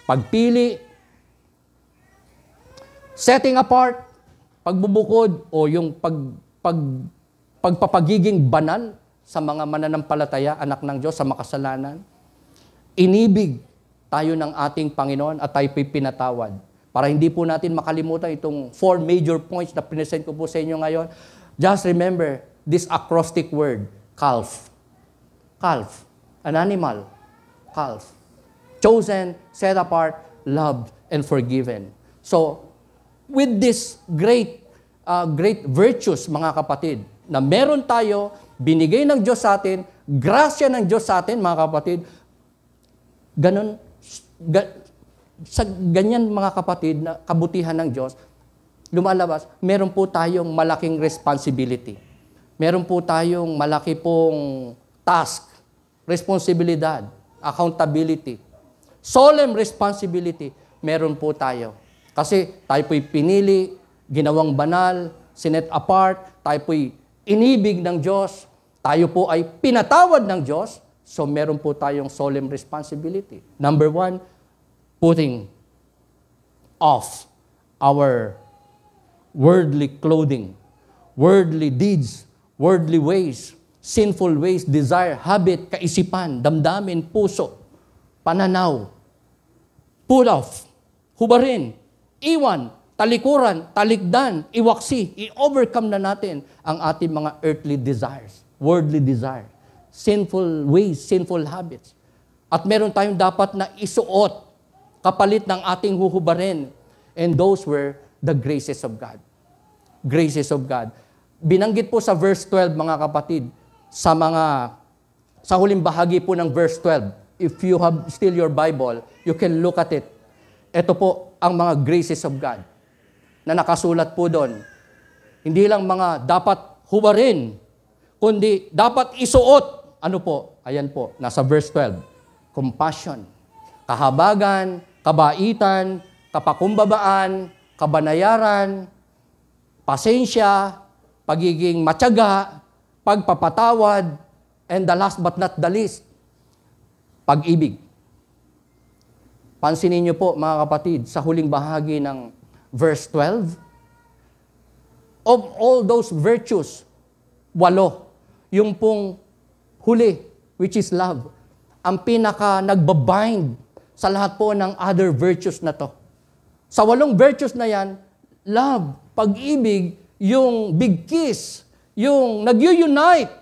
Pagpili, setting apart, pagbubukod, o yung pagpapagiging banal sa mga mananampalataya, anak ng Diyos, sa makasalanan. Inibig tayo ng ating Panginoon at tayo pinatawad. Para hindi po natin makalimutan itong 4 major points na present ko po sa inyo ngayon. Just remember this acrostic word, calf. Calf. An animal. Calf. Chosen, set apart, loved, and forgiven. So, with this great virtues, mga kapatid, na meron tayo, binigay ng Diyos sa atin, grasya ng Diyos sa atin, mga kapatid, sa ganyan, mga kapatid, na kabutihan ng Diyos, lumalabas, meron po tayong malaking responsibility. Meron po tayong malaki pong task, responsibilidad, accountability, solemn responsibility, meron po tayo. Kasi tayo po'y pinili, ginawang banal, sinet apart, tayo po'y inibig ng Diyos, tayo po ay pinatawad ng Diyos, so meron po tayong solemn responsibility. Number 1, putting off our worldly clothing, worldly deeds, worldly ways, sinful ways, desire, habit, kaisipan, damdamin, puso, pananaw. Put off, hubarin, iwan, talikuran, talikdan, iwaksi, i-overcome na natin ang ating mga earthly desires, worldly desire, sinful ways, sinful habits. At meron tayong dapat na isuot, kapalit ng ating huhubarin. And those were the graces of God. Graces of God. Binanggit po sa verse 12, mga kapatid, sa huling bahagi po ng verse 12. If you have still your Bible, you can look at it. Ito po ang mga graces of God na nakasulat po doon. Hindi lang mga dapat hubarin, kundi dapat isuot. Ano po? Ayan po, nasa verse 12. Compassion, kahabagan, kabaitan, kapakumbabaan, kabanayaran, pasensya, pagiging matyaga, pagpapatawad, and the last but not the least, pag-ibig. Pansinin niyo po, mga kapatid, sa huling bahagi ng verse 12, of all those virtues, 8, yung pong huli, which is love, ang pinaka nagbabind sa lahat po ng other virtues na to. Sa 8 virtues na yan, love, pag-ibig, yung big kiss, yung nag-unite,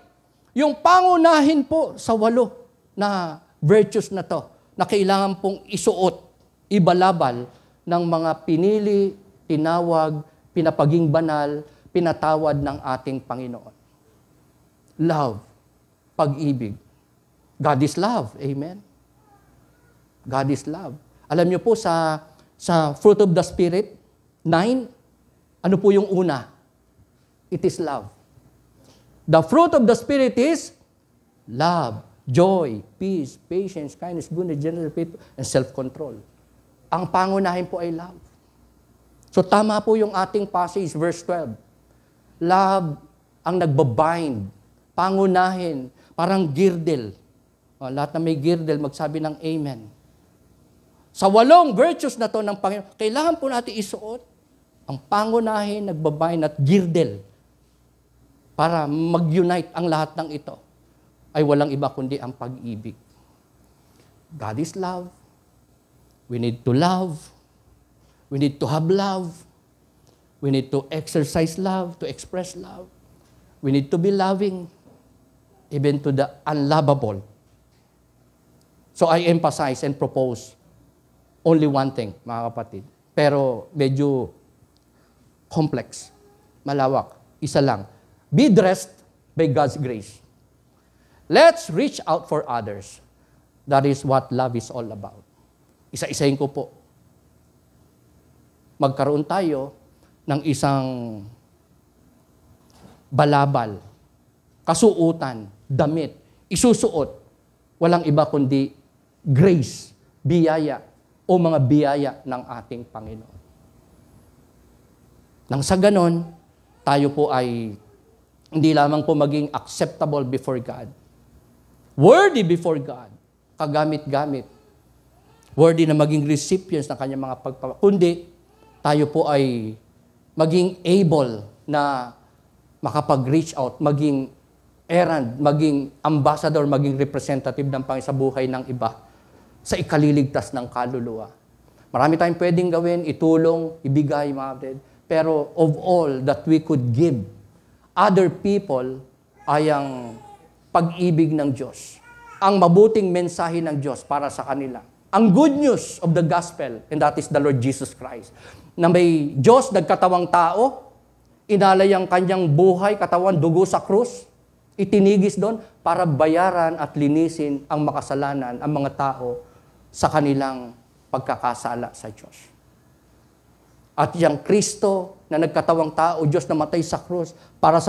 yung pangunahin po sa 8 na virtues na to, na kailangan pong isuot, ibalabal ng mga pinili, tinawag, pinapaging banal, pinatawad ng ating Panginoon. Love, pag-ibig. God is love. Amen? God is love. Alam niyo po sa fruit of the Spirit, 9, ano po yung una? It is love. The fruit of the Spirit is love, joy, peace, patience, kindness, goodness, gentleness, and self-control. Ang pangunahin po ay love. So tama po yung ating passage, verse 12. Love ang nagbabind, pangunahin, parang girdle. Lahat na may girdle, magsabi ng amen. Sa 8 virtues na to ng Panginoon, kailangan po natin isuot ang pangunahin, nagbabayin at girdle para mag-unite ang lahat ng ito ay walang iba kundi ang pag-ibig. God is love. We need to love. We need to have love. We need to exercise love, to express love. We need to be loving, even to the unlovable. So I emphasize and propose only one thing, mga kapatid. Pero medyo complex, malawak, isa lang. Be dressed by God's grace. Let's reach out for others. That is what love is all about. Isa-isahin ko po. Magkaroon tayo ng isang balabal, kasuutan, damit, isusuot, walang iba kundi grace, biyaya, o mga biyaya ng ating Panginoon. Nang sa ganon, tayo po ay hindi lamang po maging acceptable before God, worthy before God, kagamit-gamit, worthy na maging recipients ng kanyang mga pagpapala, kundi tayo po ay maging able na makapag-reach out, maging errand, maging ambassador, maging representative ng Panginoon sa buhay ng iba, sa ikaliligtas ng kaluluwa. Marami tayong pwedeng gawin, itulong, ibigay, mga kapatid. Pero of all that we could give other people ay ang pag-ibig ng Diyos. Ang mabuting mensahe ng Diyos para sa kanila. Ang good news of the gospel, and that is the Lord Jesus Christ. Na may Diyos nagkatawang tao, inalay ang kanyang buhay, katawan, dugo sa krus, itinigis doon para bayaran at linisin ang makasalanan, ang mga tao sa kanilang pagkakasala sa Diyos. At yung Kristo na nagkatawang tao, Diyos na matay sa krus, para sa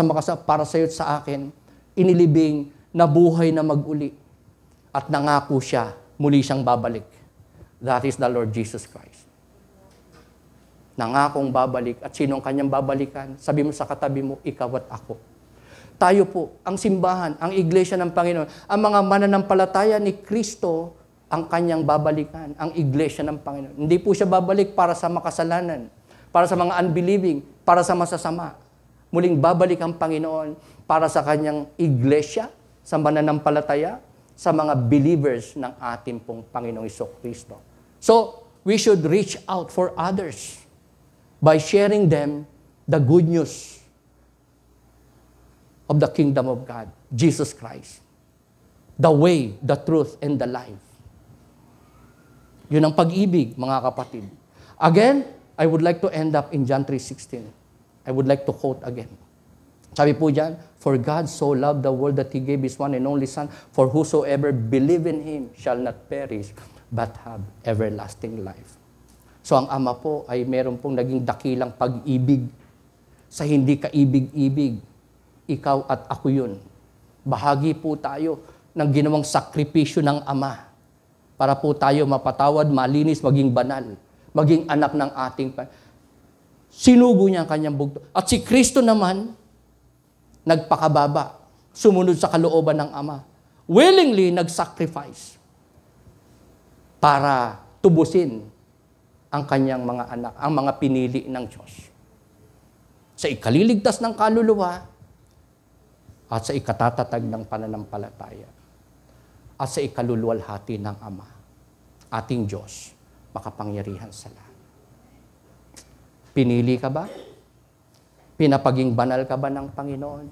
iyo at sa akin, inilibing na buhay na mag-uli. At nangako siya, muli siyang babalik. That is the Lord Jesus Christ. Nangakong babalik. At sinong kanyang babalikan? Sabi mo sa katabi mo, ikaw at ako. Tayo po, ang simbahan, ang iglesia ng Panginoon, ang mga mananampalataya ni Kristo, ang kanyang babalikan, ang iglesia ng Panginoon. Hindi po siya babalik para sa makasalanan, para sa mga unbelieving, para sa masasama. Muling babalik ang Panginoon para sa kanyang iglesia, sa mananampalataya, sa mga believers ng ating pong Panginoong Jesucristo. So, we should reach out for others by sharing them the good news of the kingdom of God, Jesus Christ. The way, the truth, and the life. Yun ang pag-ibig, mga kapatid. Again, I would like to end up in John 3:16. I would like to quote again. Sabi po dyan, "For God so loved the world that He gave His one and only Son, for whosoever believe in Him shall not perish, but have everlasting life." So ang Ama po ay meron pong naging dakilang pag-ibig sa hindi kaibig-ibig. Ikaw at ako yun. Bahagi po tayo ng ginawang sakripisyo ng Ama para po tayo mapatawad, malinis, maging banal, maging anak ng ating sinugo niya ang kanyang bugto. At si Kristo naman, nagpakababa, sumunod sa kalooban ng Ama. Willingly nag-sacrifice para tubusin ang kanyang mga anak, ang mga pinili ng Diyos. Sa ikaliligtas ng kaluluwa at sa ikatatatag ng pananampalataya at sa ikaluluwalhati ng Ama, ating Diyos, makapangyarihan sa lahat. Pinili ka ba? Pinapaging banal ka ba ng Panginoon?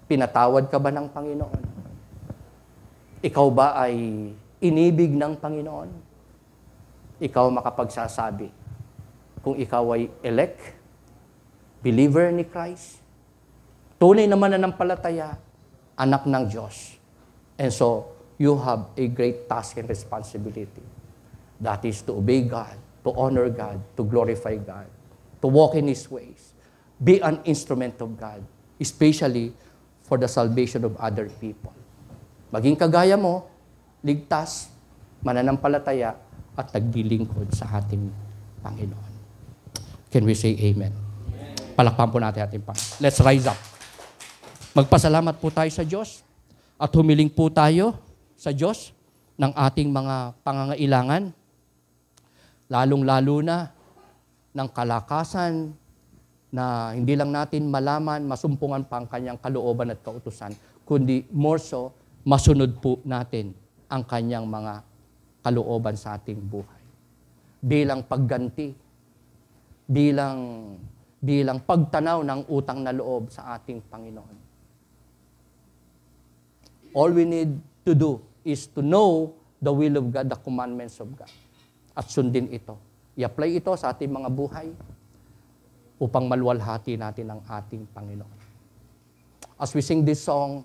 Pinatawad ka ba ng Panginoon? Ikaw ba ay inibig ng Panginoon? Ikaw makapagsasabi kung ikaw ay elect, believer ni Christ, tunay na mananampalataya, anak ng Diyos. And so, you have a great task and responsibility. That is to obey God, to honor God, to glorify God, to walk in His ways. Be an instrument of God, especially for the salvation of other people. Maging kagaya mo, ligtas, mananampalataya, at naglilingkod sa ating Panginoon. Can we say amen? Palakpakan po natin ating Panginoon. Let's rise up. Magpasalamat po tayo sa Diyos at humiling po tayo sa Diyos ng ating mga pangangailangan, lalong-lalo na ng kalakasan na hindi lang natin malaman, masumpungan pa ang kanyang kalooban at kautusan, kundi more so, masunod po natin ang kanyang mga kalooban sa ating buhay. Bilang pagganti, bilang pagtanaw ng utang na loob sa ating Panginoon. All we need to do is to know the will of God, the commandments of God. At sundin ito. I-apply ito sa ating mga buhay upang maluwalhati natin ang ating Panginoon. As we sing this song,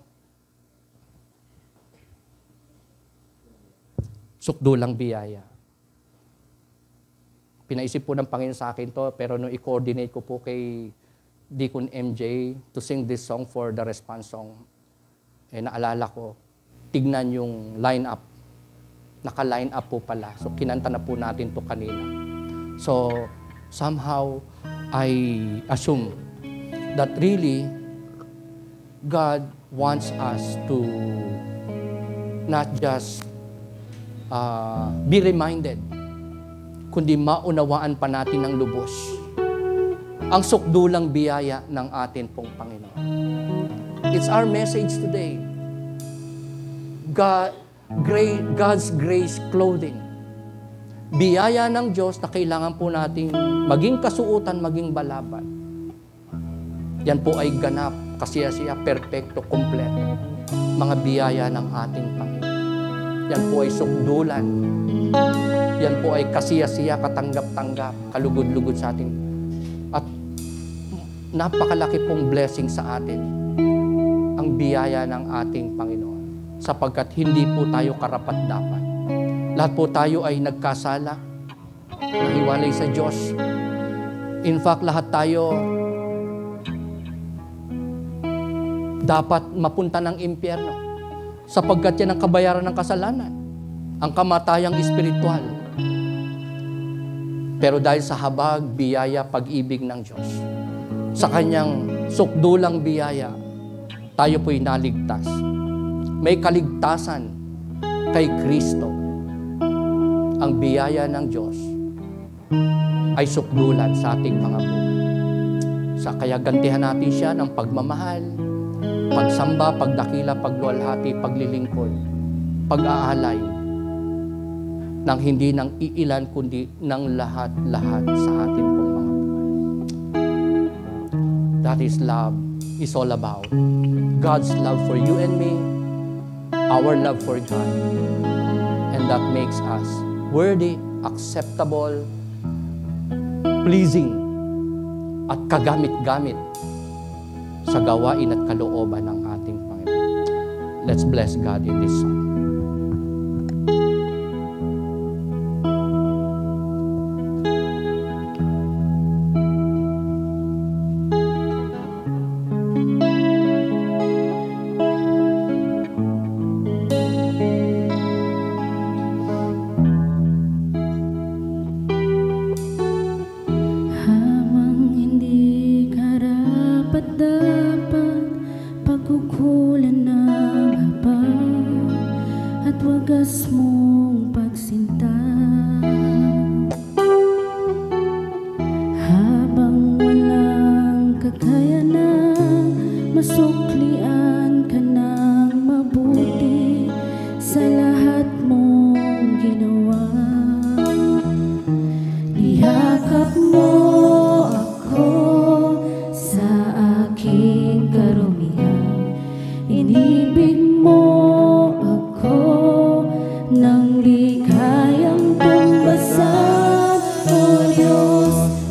Sukdulang Biyaya. Pinaisip po ng Panginoon sa akin to, pero nung i-coordinate ko po kay Deacon MJ to sing this song for the response song, naalala ko, tignan yung line-up. Naka-line up po pala. So, kinanta na po natin to kanina. So, somehow, I assume that really, God wants us to not just be reminded, kundi maunawaan pa natin ng lubos ang sukdulang biyaya ng atin pong Panginoon. It's our message today. God's grace clothing. Biyaya ng Diyos na kailangan po nating maging kasuotan, maging balaban. Yan po ay ganap, kasiya-siya, perpekto, kompleto. Mga biyaya ng ating Panginoon. Yan po ay sukdulan. Yan po ay kasiya-siya, katanggap-tanggap, kalugod-lugod sa ating. At napakalaki pong blessing sa atin ang biyaya ng ating Panginoon. Sapagkat hindi po tayo karapat-dapat. Lahat po tayo ay nagkasala, nahiwalay sa Diyos. In fact, lahat tayo dapat mapunta ng impyerno sapagkat yan ang kabayaran ng kasalanan, ang kamatayang espiritual. Pero dahil sa habag, biyaya, pag-ibig ng Diyos, sa kanyang sukdulang biyaya, tayo po'y naligtas. May kaligtasan kay Kristo. Ang biyaya ng Diyos ay sukdulan sa ating mga buhay. Kaya gantihan natin siya ng pagmamahal, pagsamba, pagdakila, pagluwalhati, paglilingkod, pag-aalay, ng hindi ng iilan, kundi ng lahat-lahat sa ating pong mga buhay. That is love is all about. God's love for you and me, our love for God. And that makes us worthy, acceptable, pleasing, at kagamit-gamit sa gawain at kalooban ng ating Panginoon. Let's bless God in this song.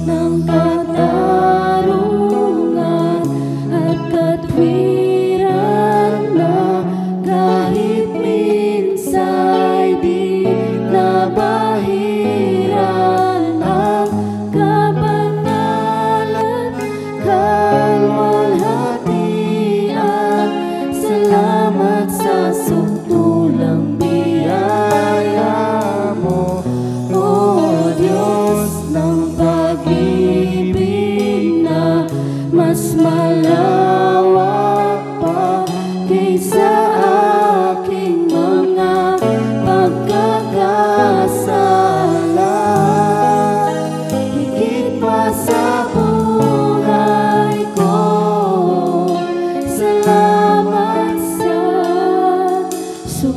Ng katarungan at katwiran.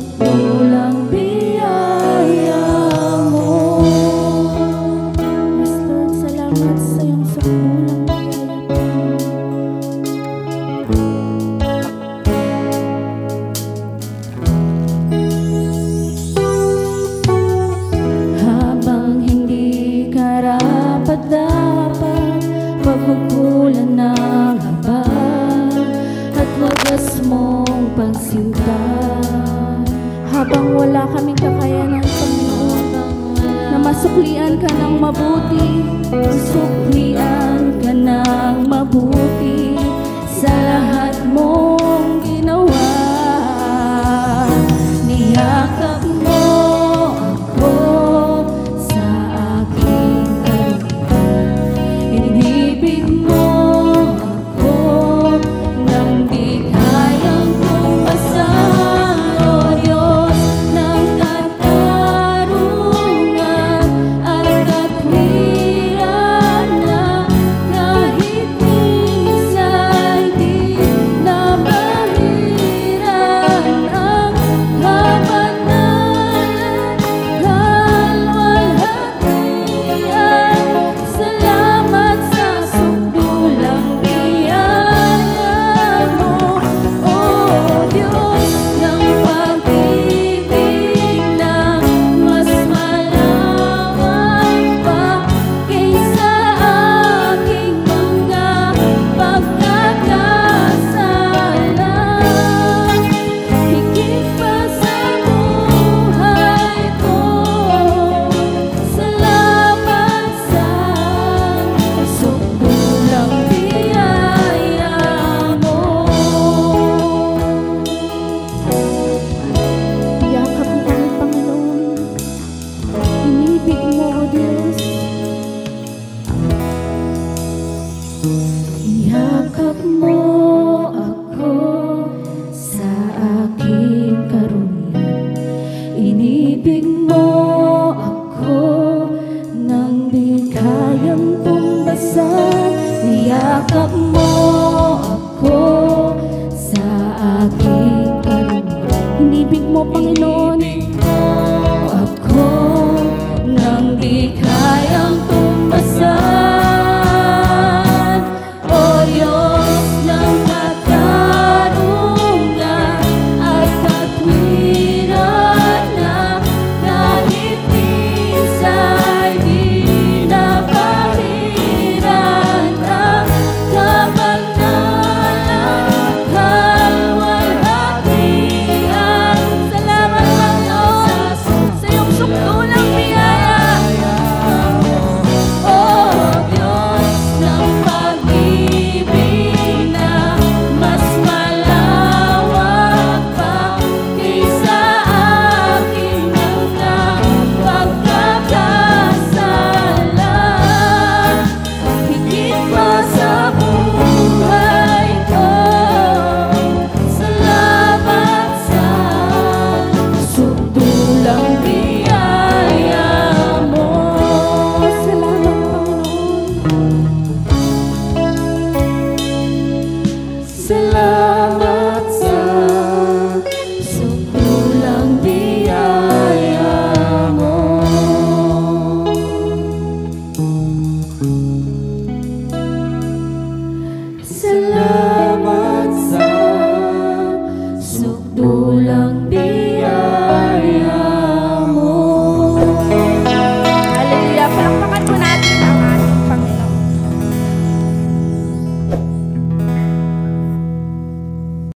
sukdulang biyaya mo. Yes, Lord, salamat sa iyong sukdulang biyaya mo. Habang hindi karapat-dapat, pagkukulan ng habag at wagas mong pagsinta. Habang wala kaming kakayanan, Panginoon, na masuklian ka ng mabuti, suklian ka ng mabuti sa lahat mong ginawa. Niyakap mo ako sa aking karuban, inibig mo ako nang di kayang tumbasan. O Diyos ng katarungan at katwiran, na kahit minsan di nabahiran ang kabanalan, kalwalhatian. Salamat sa sukdulang biyaya mo, O Diyos ng pag-ibig na mas malawak pa kaysa aking mga pagkakasala. Higit pa sa buhay ko, salamat sa sukdulang biyaya mo. Yakap mo kami, Panginoon. Inibig mo, O Diyos. Yakap mo ako sa aking karunan, inibig mo ako nang di kayang tumbasan. Niyakap mo ako sa aking karunan, inibig mo, Panginoon,